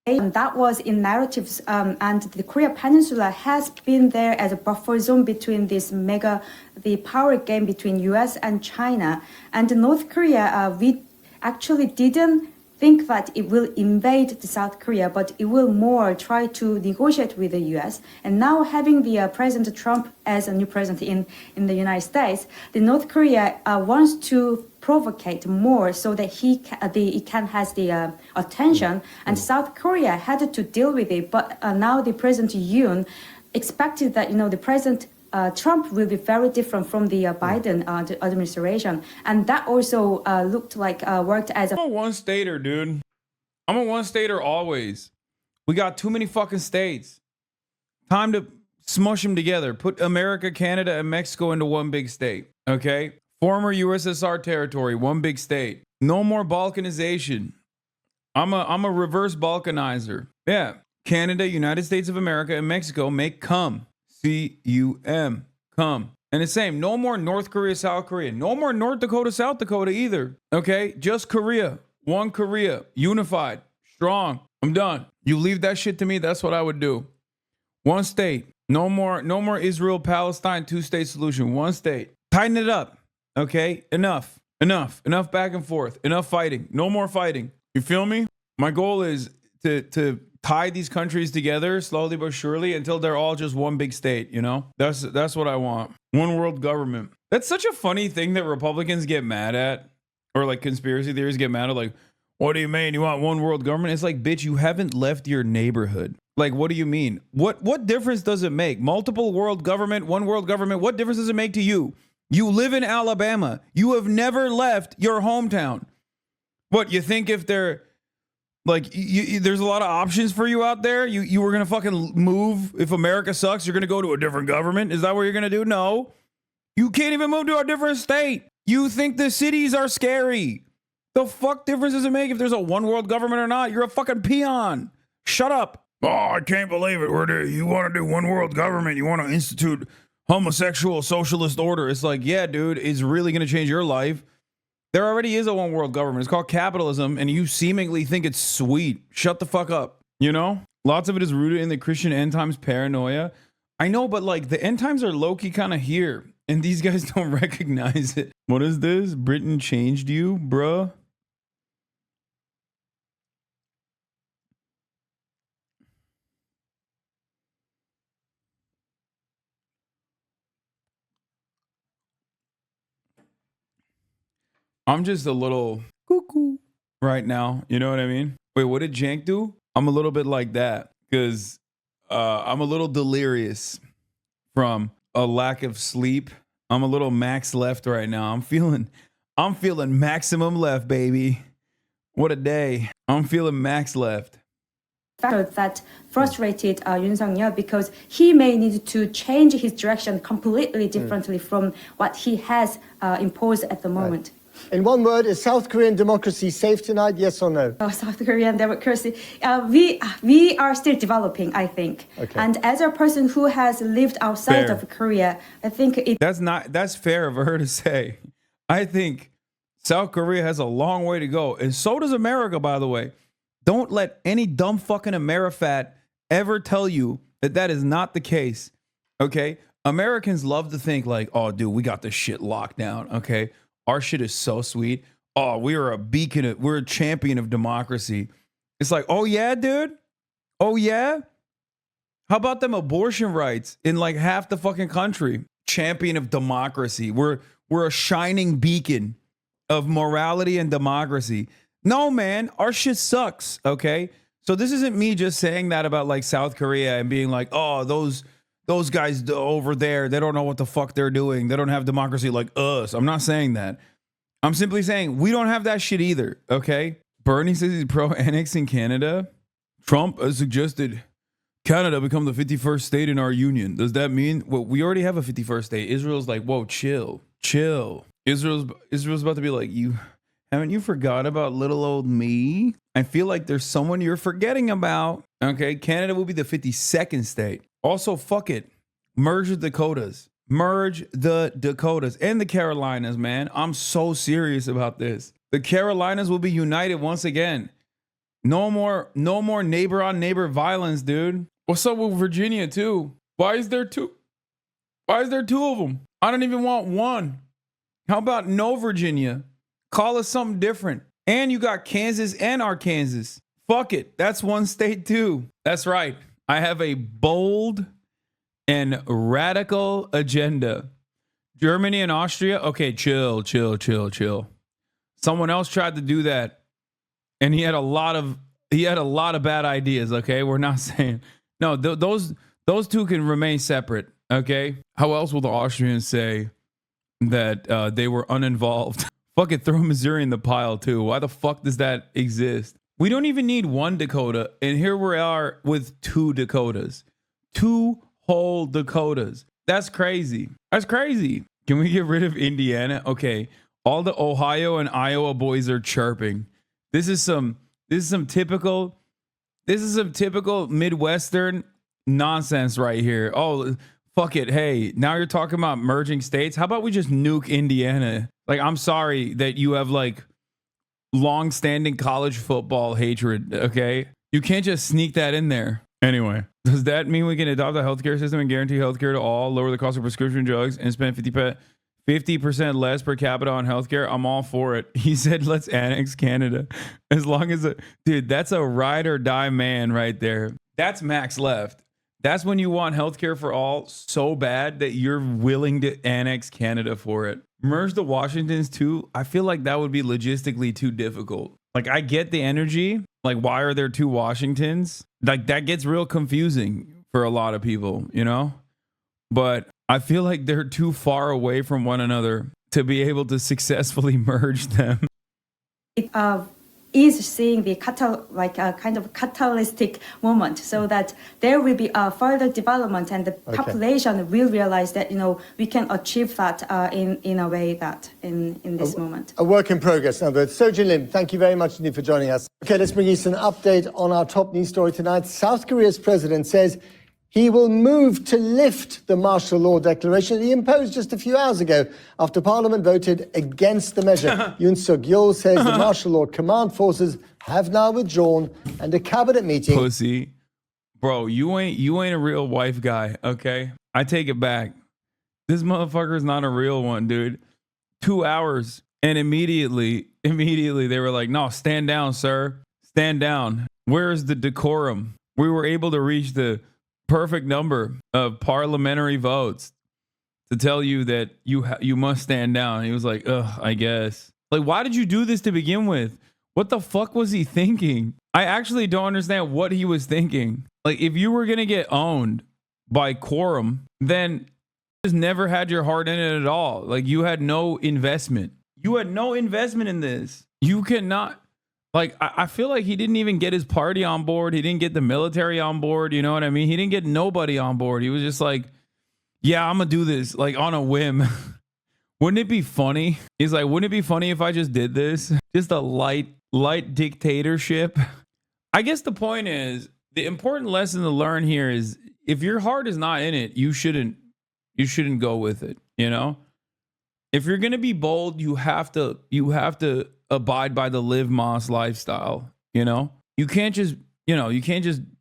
And that was in narratives, and the Korea Peninsula has been there as a buffer zone between the power game between US and China. And North Korea, we actually didn't think that it will invade South Korea, but it will more try to negotiate with the US. And now having the President Trump as a new president in the United States, the North Korea wants to provocate more so that it can has the attention. And South Korea had to deal with it, but now the President Yoon expected that the President Trump will be very different from the Biden administration. And that also looked like worked as I'm a one-stater, dude. I'm a one-stater always. We got too many fucking states. Time to smush them together. Put America, Canada, and Mexico into one big state. Okay? Former USSR territory, one big state. No more balkanization. I'm a reverse balkanizer. Yeah. Canada, United States of America, and Mexico make cum. C-U-M. Come. And the same. No more North Korea, South Korea. No more North Dakota, South Dakota either. Okay? Just Korea. One Korea. Unified. Strong. I'm done. You leave that shit to me, that's what I would do. One state. No more Israel, Palestine, 2-state solution. One state. Tighten it up. Okay? Enough. Enough back and forth. Enough fighting. No more fighting. You feel me? My goal is to tie these countries together slowly but surely until they're all just one big state, That's what I want. One world government. That's such a funny thing that Republicans get mad at, or like conspiracy theories get mad at, like, What do you mean? You want one world government? It's like, bitch, you haven't left your neighborhood. Like, what do you mean? What difference does it make? Multiple world government, one world government. What difference does it make to you? You live in Alabama. You have never left your hometown. What, you think if they're like, there's a lot of options for you out there? You were going to fucking move. If America sucks, you're going to go to a different government. Is that what you're going to do? No. You can't even move to a different state. You think the cities are scary. The fuck difference does it make if there's a one world government or not? You're a fucking peon. Shut up. Oh, I can't believe it. You want to do one world government. You want to institute homosexual socialist order. It's like, yeah, dude, it's really going to change your life. There already is a one world government. It's called capitalism, and you seemingly think it's sweet. Shut the fuck up. You know? Lots of it is rooted in the Christian end times paranoia. I know, but like the end times are low-key kind of here, and these guys don't recognize it. What is this? Britain changed you, bruh? I'm just a little cuckoo right now. You know what I mean? Wait, what did Jank do? I'm a little bit like that because I'm a little delirious from a lack of sleep. I'm a little max left right now. I'm feeling maximum left, baby. What a day. I'm feeling max left. That frustrated Yoon Suk-yeol because he may need to change his direction completely differently from what he has imposed at the moment. Right. In one word, is South Korean democracy safe tonight, yes or no? South Korean democracy, we are still developing, I think. Okay. And as a person who has lived outside Fair. of Korea, I think That's fair of her to say. I think South Korea has a long way to go. And so does America, by the way. Don't let any dumb fucking Amerifat ever tell you that that is not the case. Okay? Americans love to think like, oh, dude, we got this shit locked down. Okay? Our shit is so sweet. Oh, we are we're a champion of democracy. It's like, oh yeah, dude? Oh yeah? How about them abortion rights in like half the fucking country? Champion of democracy. We're a shining beacon of morality and democracy. No, man, our shit sucks, okay? So this isn't me just saying that about like South Korea and being like, oh, those guys over there, they don't know what the fuck they're doing. They don't have democracy like us. I'm not saying that. I'm simply saying we don't have that shit either, okay? Bernie says he's pro-annexing Canada. Trump has suggested Canada become the 51st state in our union. Does that mean, well, we already have a 51st state. Israel's like, whoa, chill. Israel's about to be like, haven't you forgot about little old me? I feel like there's someone you're forgetting about. Okay, Canada will be the 52nd state. Also, fuck it. Merge the Dakotas. Merge the Dakotas and the Carolinas, man. I'm so serious about this. The Carolinas will be united once again. No more neighbor on neighbor violence, dude. What's up with Virginia too? Why is there two of them? I don't even want one. How about no Virginia? Call us something different. And you got Kansas and Arkansas. Fuck it. That's one state too. That's right. I have a bold and radical agenda. Germany and Austria. Okay, chill. Someone else tried to do that, and he had a lot of bad ideas. Okay, we're not saying no. Those two can remain separate. Okay. How else will the Austrians say that they were uninvolved? Fuck it, throw Missouri in the pile too. Why the fuck does that exist? We don't even need one Dakota, and here we are with two Dakotas. 2 whole Dakotas. That's crazy. That's crazy. Can we get rid of Indiana? Okay, all the Ohio and Iowa boys are chirping. This is some typical Midwestern nonsense right here. Oh, fuck it. Hey, now you're talking about merging states. How about we just nuke Indiana? Like, I'm sorry that you have like long-standing college football hatred, okay? You can't just sneak that in there. Anyway, does that mean we can adopt a healthcare system and guarantee healthcare to all, lower the cost of prescription drugs, and spend 50% less per capita on healthcare? I'm all for it. He said, let's annex Canada. As long as dude, that's a ride or die man right there. That's max left. That's when you want healthcare for all so bad that you're willing to annex Canada for it. Merge the Washingtons too. I feel like that would be logistically too difficult. Like, I get the energy. Like, why are there two Washingtons? Like, that gets real confusing for a lot of people, you know? But I feel like they're too far away from one another to be able to successfully merge them. It is seeing the kind of catalytic moment, so that there will be a further development, and the population will realize that we can achieve that in a way that in this moment. A work in progress. Now, but Sojin Lim, thank you very much indeed for joining us. Okay, let's bring you an update on our top news story tonight. South Korea's president says he will move to lift the martial law declaration he imposed just a few hours ago after Parliament voted against the measure. Yoon Suk-yeol says the martial law command forces have now withdrawn, and a cabinet meeting. Pussy. Bro, you ain't a real wife guy, okay? I take it back. This motherfucker is not a real one, dude. 2 hours, and immediately they were like, no, stand down, sir. Stand down. Where's the decorum? We were able to reach the perfect number of parliamentary votes to tell you that you must stand down. He was like, ugh, I guess. Like, why did you do this to begin with? What the fuck was he thinking? I actually don't understand what he was thinking. Like, if you were going to get owned by quorum, then you just never had your heart in it at all. Like, you had no investment. You had no investment in this. You cannot. Like, I feel like he didn't even get his party on board. He didn't get the military on board. You know what I mean? He didn't get nobody on board. He was just like, yeah, I'm going to do this, like, on a whim. Wouldn't it be funny? He's like, wouldn't it be funny if I just did this? Just a light dictatorship. I guess the point is, the important lesson to learn here is, if your heart is not in it, you shouldn't go with it, you know? If you're going to be bold, you have to abide by the live Moss lifestyle, you know? You can't just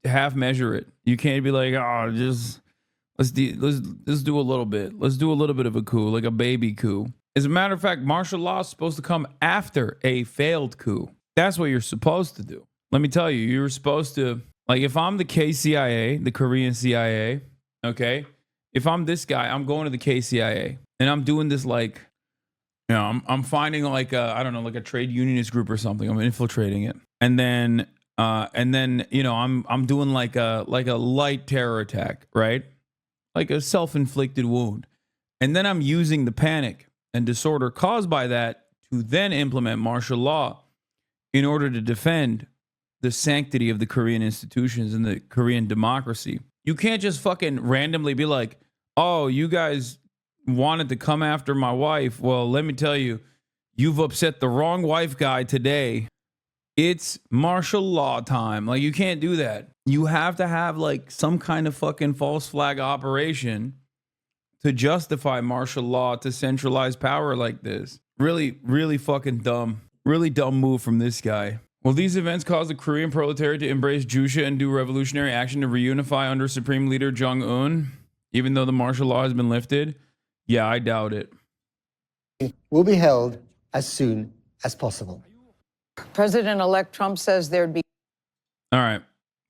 half measure it. You can't be like, oh, just let's do a little bit. Let's do a little bit of a coup, like a baby coup. As a matter of fact, martial law is supposed to come after a failed coup. That's what you're supposed to do. Let me tell you, you're supposed to, like, if I'm the KCIA, the Korean CIA, okay? If I'm this guy, I'm going to the KCIA and I'm doing this, like, you know, I'm finding like I don't know, like a trade unionist group or something. I'm infiltrating it. And then you know, I'm doing like a light terror attack, right? Like a self-inflicted wound. And then I'm using the panic and disorder caused by that to then implement martial law in order to defend the sanctity of the Korean institutions and the Korean democracy. You can't just fucking randomly be like, oh, you guys wanted to come after my wife. Well, let me tell you, you've upset the wrong wife guy today. It's martial law time. Like, you can't do that. You have to have like some kind of fucking false flag operation to justify martial law to centralize power like this. Really, really fucking dumb. Really dumb move from this guy. Well, these events caused the Korean proletariat to embrace Jusha and do revolutionary action to reunify under Supreme Leader Jong-un, even though the martial law has been lifted. Yeah, I doubt it. Will be held as soon as possible. President-elect Trump says there'd be... All right,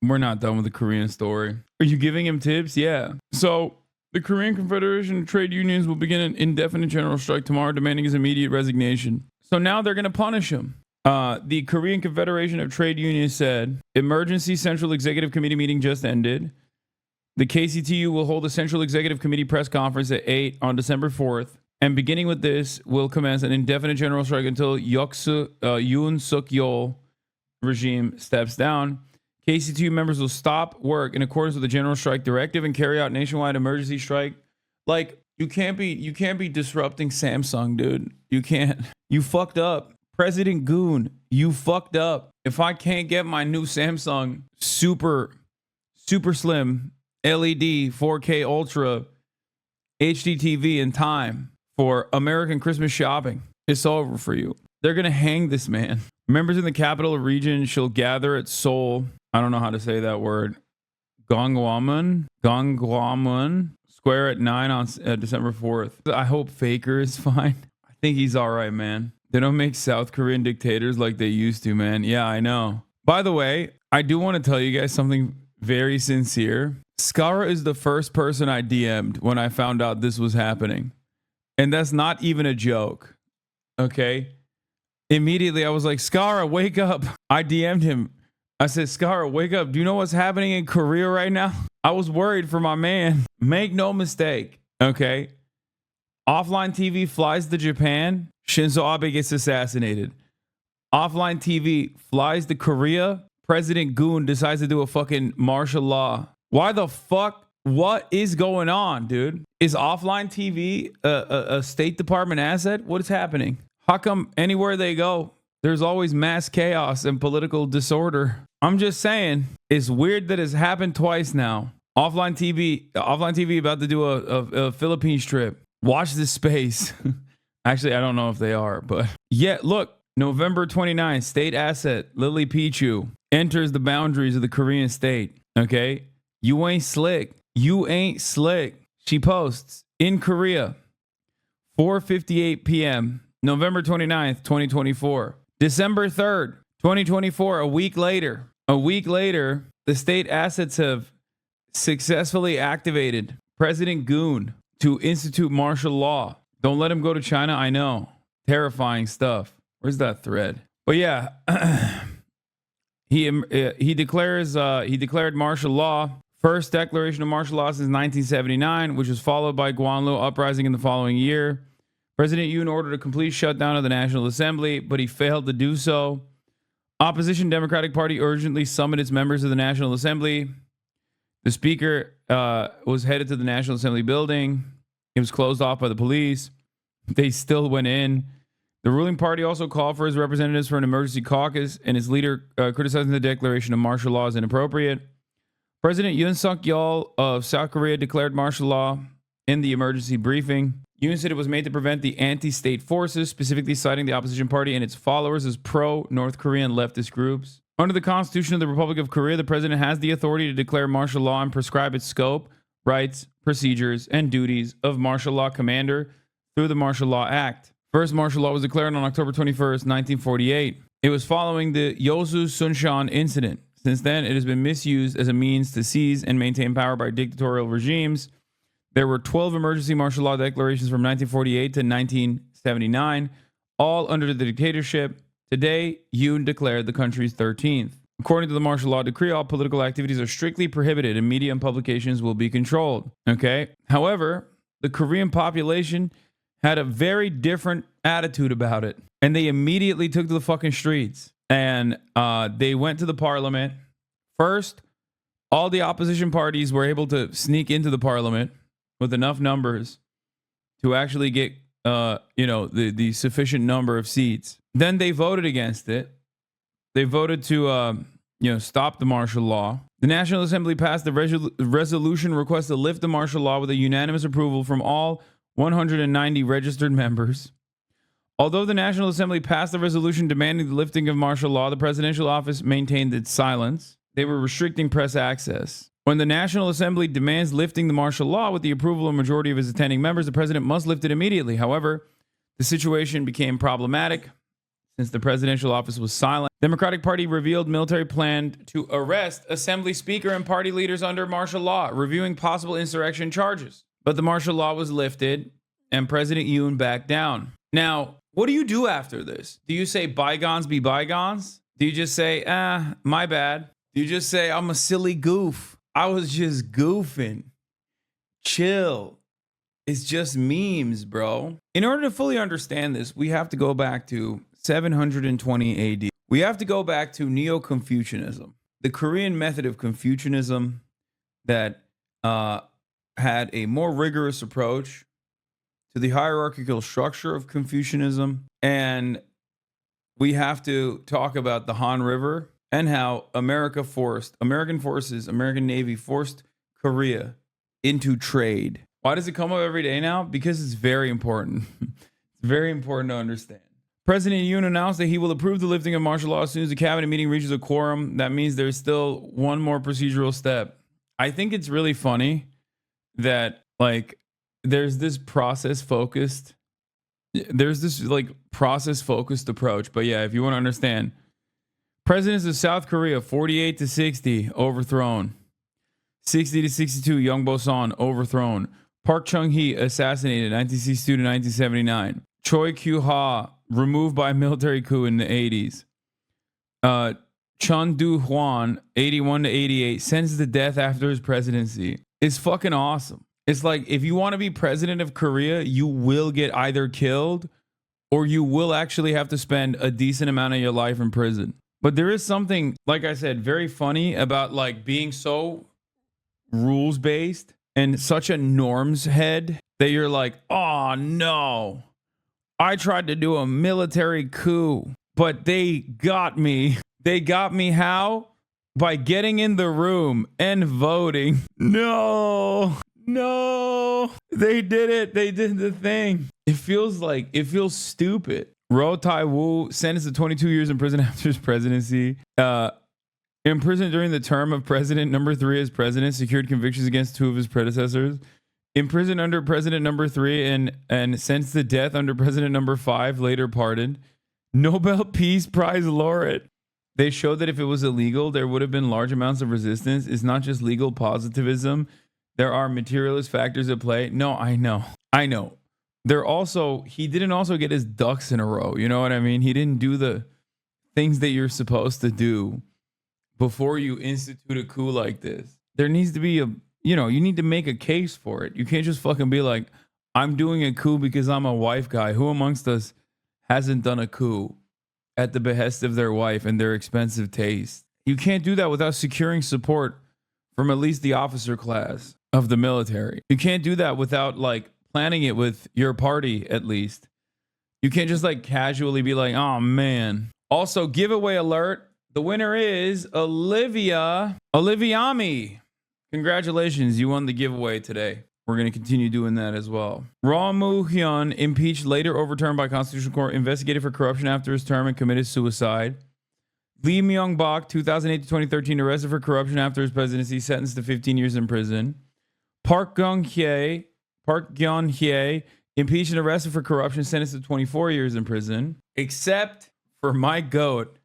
we're not done with the Korean story. Are you giving him tips? Yeah. So the Korean Confederation of Trade Unions will begin an indefinite general strike tomorrow, demanding his immediate resignation. So now they're going to punish him. The Korean Confederation of Trade Unions said, emergency Central Executive Committee meeting just ended. The KCTU will hold a Central Executive Committee press conference at 8 on December 4th. And beginning with this, will commence an indefinite general strike until Yoon Suk-yeol regime steps down. KCTU members will stop work in accordance with the general strike directive and carry out nationwide emergency strike. Like, you can't be disrupting Samsung, dude. You can't. You fucked up. President Goon, you fucked up. If I can't get my new Samsung super slim LED 4K Ultra HD TV in time for American Christmas shopping, it's over for you. They're going to hang this man. Members in the capital region shall gather at Seoul. I don't know how to say that word. Gongwamun Square at 9 on December 4th. I hope Faker is fine. I think he's all right, man. They don't make South Korean dictators like they used to, man. Yeah, I know. By the way, I do want to tell you guys something very sincere. Skara is the first person I DM'd when I found out this was happening. And that's not even a joke. Okay? Immediately, I was like, Skara, wake up. I DM'd him. I said, Skara, wake up. Do you know what's happening in Korea right now? I was worried for my man. Make no mistake. Okay. Offline TV flies to Japan. Shinzo Abe gets assassinated. Offline TV flies to Korea. President Goon decides to do a fucking martial law. Why the fuck? What is going on, dude? Is offline TV a State Department asset? What is happening? How come anywhere they go, there's always mass chaos and political disorder? I'm just saying, it's weird that it's happened twice now. Offline TV about to do a Philippines trip. Watch this space. Actually, I don't know if they are, but yeah, look, November 29th, state asset Lily Pichu enters the boundaries of the Korean state. Okay. You ain't slick. You ain't slick. She posts in Korea, 4:58 p.m., November 29th, 2024. December 3rd, 2024, a week later, the state assets have successfully activated President Goon to institute martial law. Don't let him go to China. I know. Terrifying stuff. Where's that thread? But yeah, he declared martial law. First declaration of martial law since 1979, which was followed by Guanlu uprising in the following year. President Yoon ordered a complete shutdown of the National Assembly, but he failed to do so. Opposition Democratic Party urgently summoned its members of the National Assembly. The speaker was headed to the National Assembly building. It was closed off by the police. They still went in. The ruling party also called for his representatives for an emergency caucus, and its leader criticizing the declaration of martial law as inappropriate. President Yoon Suk-yeol of South Korea declared martial law in the emergency briefing. Yoon said it was made to prevent the anti-state forces, specifically citing the opposition party and its followers as pro-North Korean leftist groups. Under the Constitution of the Republic of Korea, the president has the authority to declare martial law and prescribe its scope, rights, procedures, and duties of martial law commander through the Martial Law Act. First martial law was declared on October 21st, 1948. It was following the Yosu Sunshan incident. Since then, it has been misused as a means to seize and maintain power by dictatorial regimes. There were 12 emergency martial law declarations from 1948 to 1979, all under the dictatorship. Today, Yoon declared the country's 13th. According to the martial law decree, all political activities are strictly prohibited and media and publications will be controlled. Okay. However, the Korean population had a very different attitude about it, and they immediately took to the fucking streets. And they went to the parliament. First, all the opposition parties were able to sneak into the parliament with enough numbers to actually get, the sufficient number of seats. Then they voted against it. They voted to, stop the martial law. The National Assembly passed the resolution request to lift the martial law with a unanimous approval from all 190 registered members. Although the National Assembly passed the resolution demanding the lifting of martial law, the presidential office maintained its silence. They were restricting press access. When the National Assembly demands lifting the martial law with the approval of a majority of his attending members, the president must lift it immediately. However, the situation became problematic since the presidential office was silent. The Democratic Party revealed military planned to arrest Assembly Speaker and party leaders under martial law, reviewing possible insurrection charges. But the martial law was lifted and President Yoon backed down. Now, what do you do after this? Do you say bygones be bygones? Do you just say, my bad? Do you just say, I'm a silly goof? I was just goofing. Chill. It's just memes, bro. In order to fully understand this, we have to go back to 720 AD. We have to go back to Neo-Confucianism, the Korean method of Confucianism that had a more rigorous approach to the hierarchical structure of Confucianism. And we have to talk about the Han River and how American Navy forced Korea into trade. Why does it come up every day now? Because it's very important. It's very important to understand. President Yoon announced that he will approve the lifting of martial law as soon as the cabinet meeting reaches a quorum. That means there's still one more procedural step. I think it's really funny that there's this process focused approach. But yeah, if you want to understand, presidents of South Korea, 48 to 60 overthrown, 60 to 62 Young Bosan overthrown, Park Chung-hee assassinated 1962 to 1979, Choi Kyu-ha removed by military coup in the 80s. Chun Du-hwan, 81 to 88, sentenced to death after his presidency. It's fucking awesome. It's like, if you want to be president of Korea, you will get either killed or you will actually have to spend a decent amount of your life in prison. But there is something, like I said, very funny about like being so rules-based and such a norms head that you're like, oh no, I tried to do a military coup, but they got me. They got me how? By getting in the room and voting. No, they did it. They did the thing. It feels stupid. Ro Tai-woo sentenced to 22 years in prison after his presidency. Imprisoned during the term of President number 3 as president, secured convictions against 2 of his predecessors. Imprisoned under President number 3 and sentenced to death under President number 5, later pardoned. Nobel Peace Prize laureate. They showed that if it was illegal, there would have been large amounts of resistance. It's not just legal positivism. There are materialist factors at play. No, I know. He didn't also get his ducks in a row. You know what I mean? He didn't do the things that you're supposed to do before you institute a coup like this. There needs to be you need to make a case for it. You can't just fucking be like, I'm doing a coup because I'm a wife guy. Who amongst us hasn't done a coup at the behest of their wife and their expensive taste? You can't do that without securing support from at least the officer class of the military. You can't do that without like planning it with your party at least. You can't just like casually be like, oh man. Also, giveaway alert. The winner is Oliviami. Congratulations, you won the giveaway today. We're going to continue doing that as well. Roh Moo-hyun, impeached, later overturned by Constitutional Court, investigated for corruption after his term and committed suicide. Lee Myung-bak, 2008 to 2013, arrested for corruption after his presidency, sentenced to 15 years in prison. Park Geun-hye, impeached and arrested for corruption, sentenced to 24 years in prison. Except for my goat,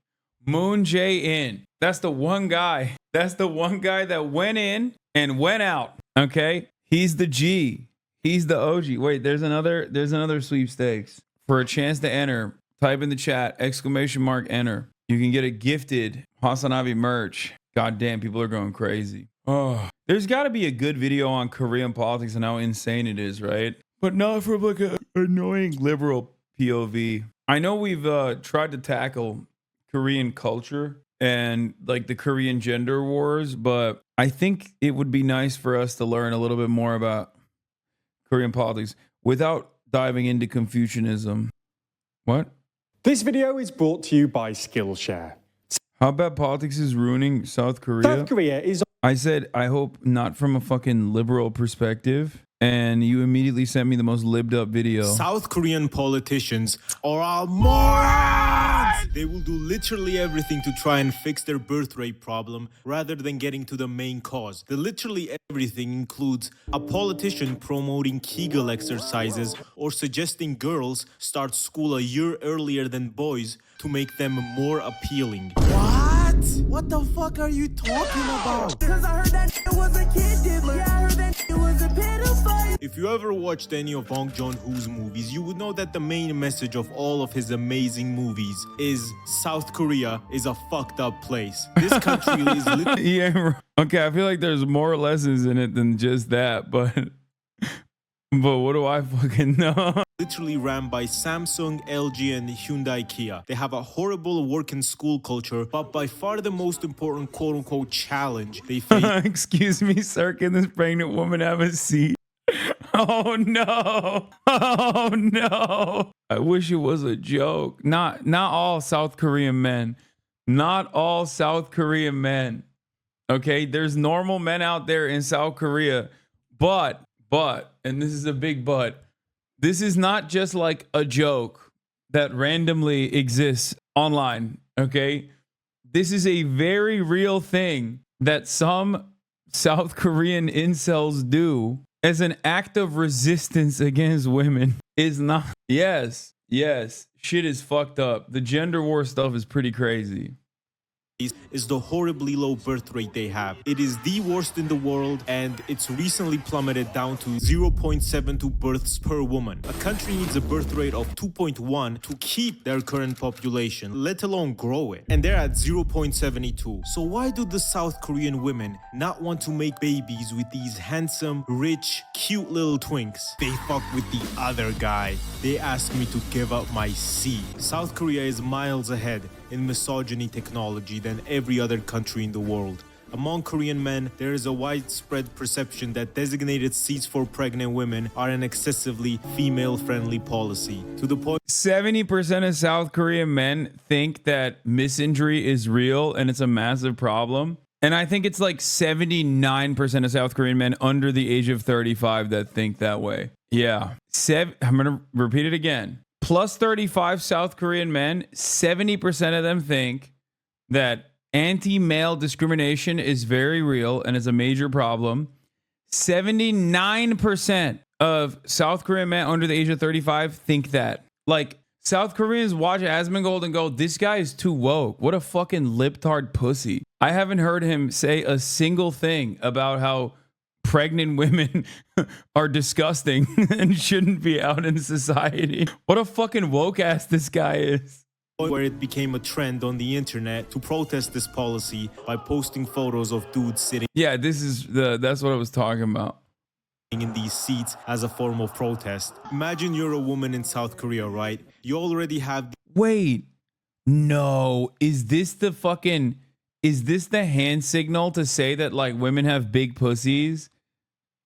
Moon Jae-in. That's the one guy. That's the one guy that went in and went out. Okay? He's the G. He's the OG. Wait, there's another sweepstakes. For a chance to enter, type in the chat, ! Enter. You can get a gifted HasanAbi merch. God damn, people are going crazy. Oh, there's got to be a good video on Korean politics and how insane it is, right? But not from like an annoying liberal POV. I know we've tried to tackle Korean culture and like the Korean gender wars, but I think it would be nice for us to learn a little bit more about Korean politics without diving into Confucianism. What? This video is brought to you by Skillshare. How bad politics is ruining South Korea? South Korea is... I said, I hope not from a fucking liberal perspective. And you immediately sent me the most libbed up video. South Korean politicians are all morons! They will do literally everything to try and fix their birth rate problem rather than getting to the main cause. The literally everything includes a politician promoting Kegel exercises or suggesting girls start school a year earlier than boys to make them more appealing. What? What the fuck are you talking about? Because I heard that was a kid diddler. Yeah, I heard that was a pedophile. If you ever watched any of Bong Joon-ho's movies, you would know that the main message of all of his amazing movies is South Korea is a fucked up place. This country is literally... Yeah, okay, I feel like there's more lessons in it than just that, but what do I fucking know? Literally ran by Samsung, LG, and Hyundai Kia. They have a horrible work and school culture, but by far the most important quote-unquote challenge they face... Excuse me, sir, can this pregnant woman have a seat? Oh no! Oh no! I wish it was a joke. Not all South Korean men. Not all South Korean men. Okay, there's normal men out there in South Korea, but, and this is a big but, this is not just like a joke that randomly exists online, okay? This is a very real thing that some South Korean incels do as an act of resistance against women. Is not... Yes, shit is fucked up. The gender war stuff is pretty crazy. is the horribly low birth rate they have. It is the worst in the world, and it's recently plummeted down to 0.72 births per woman. A country needs a birth rate of 2.1 to keep their current population, let alone grow it. And they're at 0.72. So why do the South Korean women not want to make babies with these handsome, rich, cute little twinks? They fuck with the other guy. They ask me to give up my seat. South Korea is miles ahead in misogyny technology than every other country in the world. Among Korean men, there is a widespread perception that designated seats for pregnant women are an excessively female-friendly policy, to the point 70% of South Korean men think that misinjury is real and it's a massive problem. And I think it's like 79% of South Korean men under the age of 35 that think that way. Yeah. I'm going to repeat it again. Plus 35 South Korean men, 70% of them think that anti-male discrimination is very real and is a major problem. 79% of South Korean men under the age of 35 think that. Like, South Koreans watch Asmongold and go, this guy is too woke. What a fucking liptard pussy. I haven't heard him say a single thing about how pregnant women are disgusting and shouldn't be out in society. What a fucking woke ass this guy is. Where it became a trend on the internet to protest this policy by posting photos of dudes sitting that's what I was talking about. in these seats as a form of protest. Imagine you're a woman in South Korea, right? You already have Wait, no, is this the hand signal to say that like women have big pussies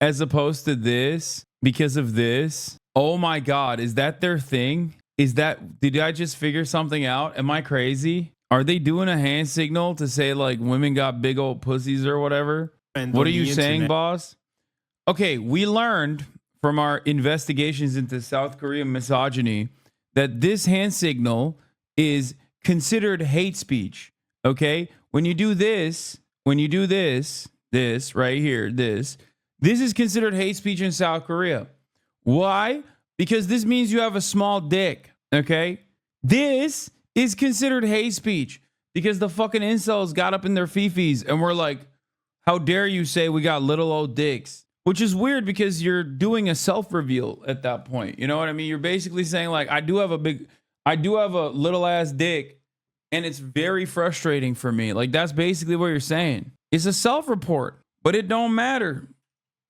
as opposed to this because of this? Oh my God, is that their thing? Did I just figure something out? Am I crazy? Are they doing a hand signal to say like women got big old pussies or whatever? What are you saying, boss? Okay, we learned from our investigations into South Korean misogyny that this hand signal is considered hate speech. Okay, when you do this right here, this is considered hate speech in South Korea. Why? Because this means you have a small dick. Okay, this is considered hate speech because the fucking incels got up in their fifis and were like, how dare you say we got little old dicks? Which is weird because you're doing a self-reveal at that point. You know what I mean? You're basically saying like, I do have a little ass dick and it's very frustrating for me. Like that's basically what you're saying. It's a self-report, but it don't matter.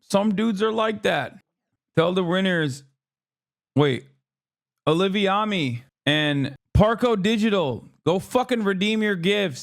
Some dudes are like that. Tell the winners, wait, Oliviami and Parco Digital, go fucking redeem your gifts.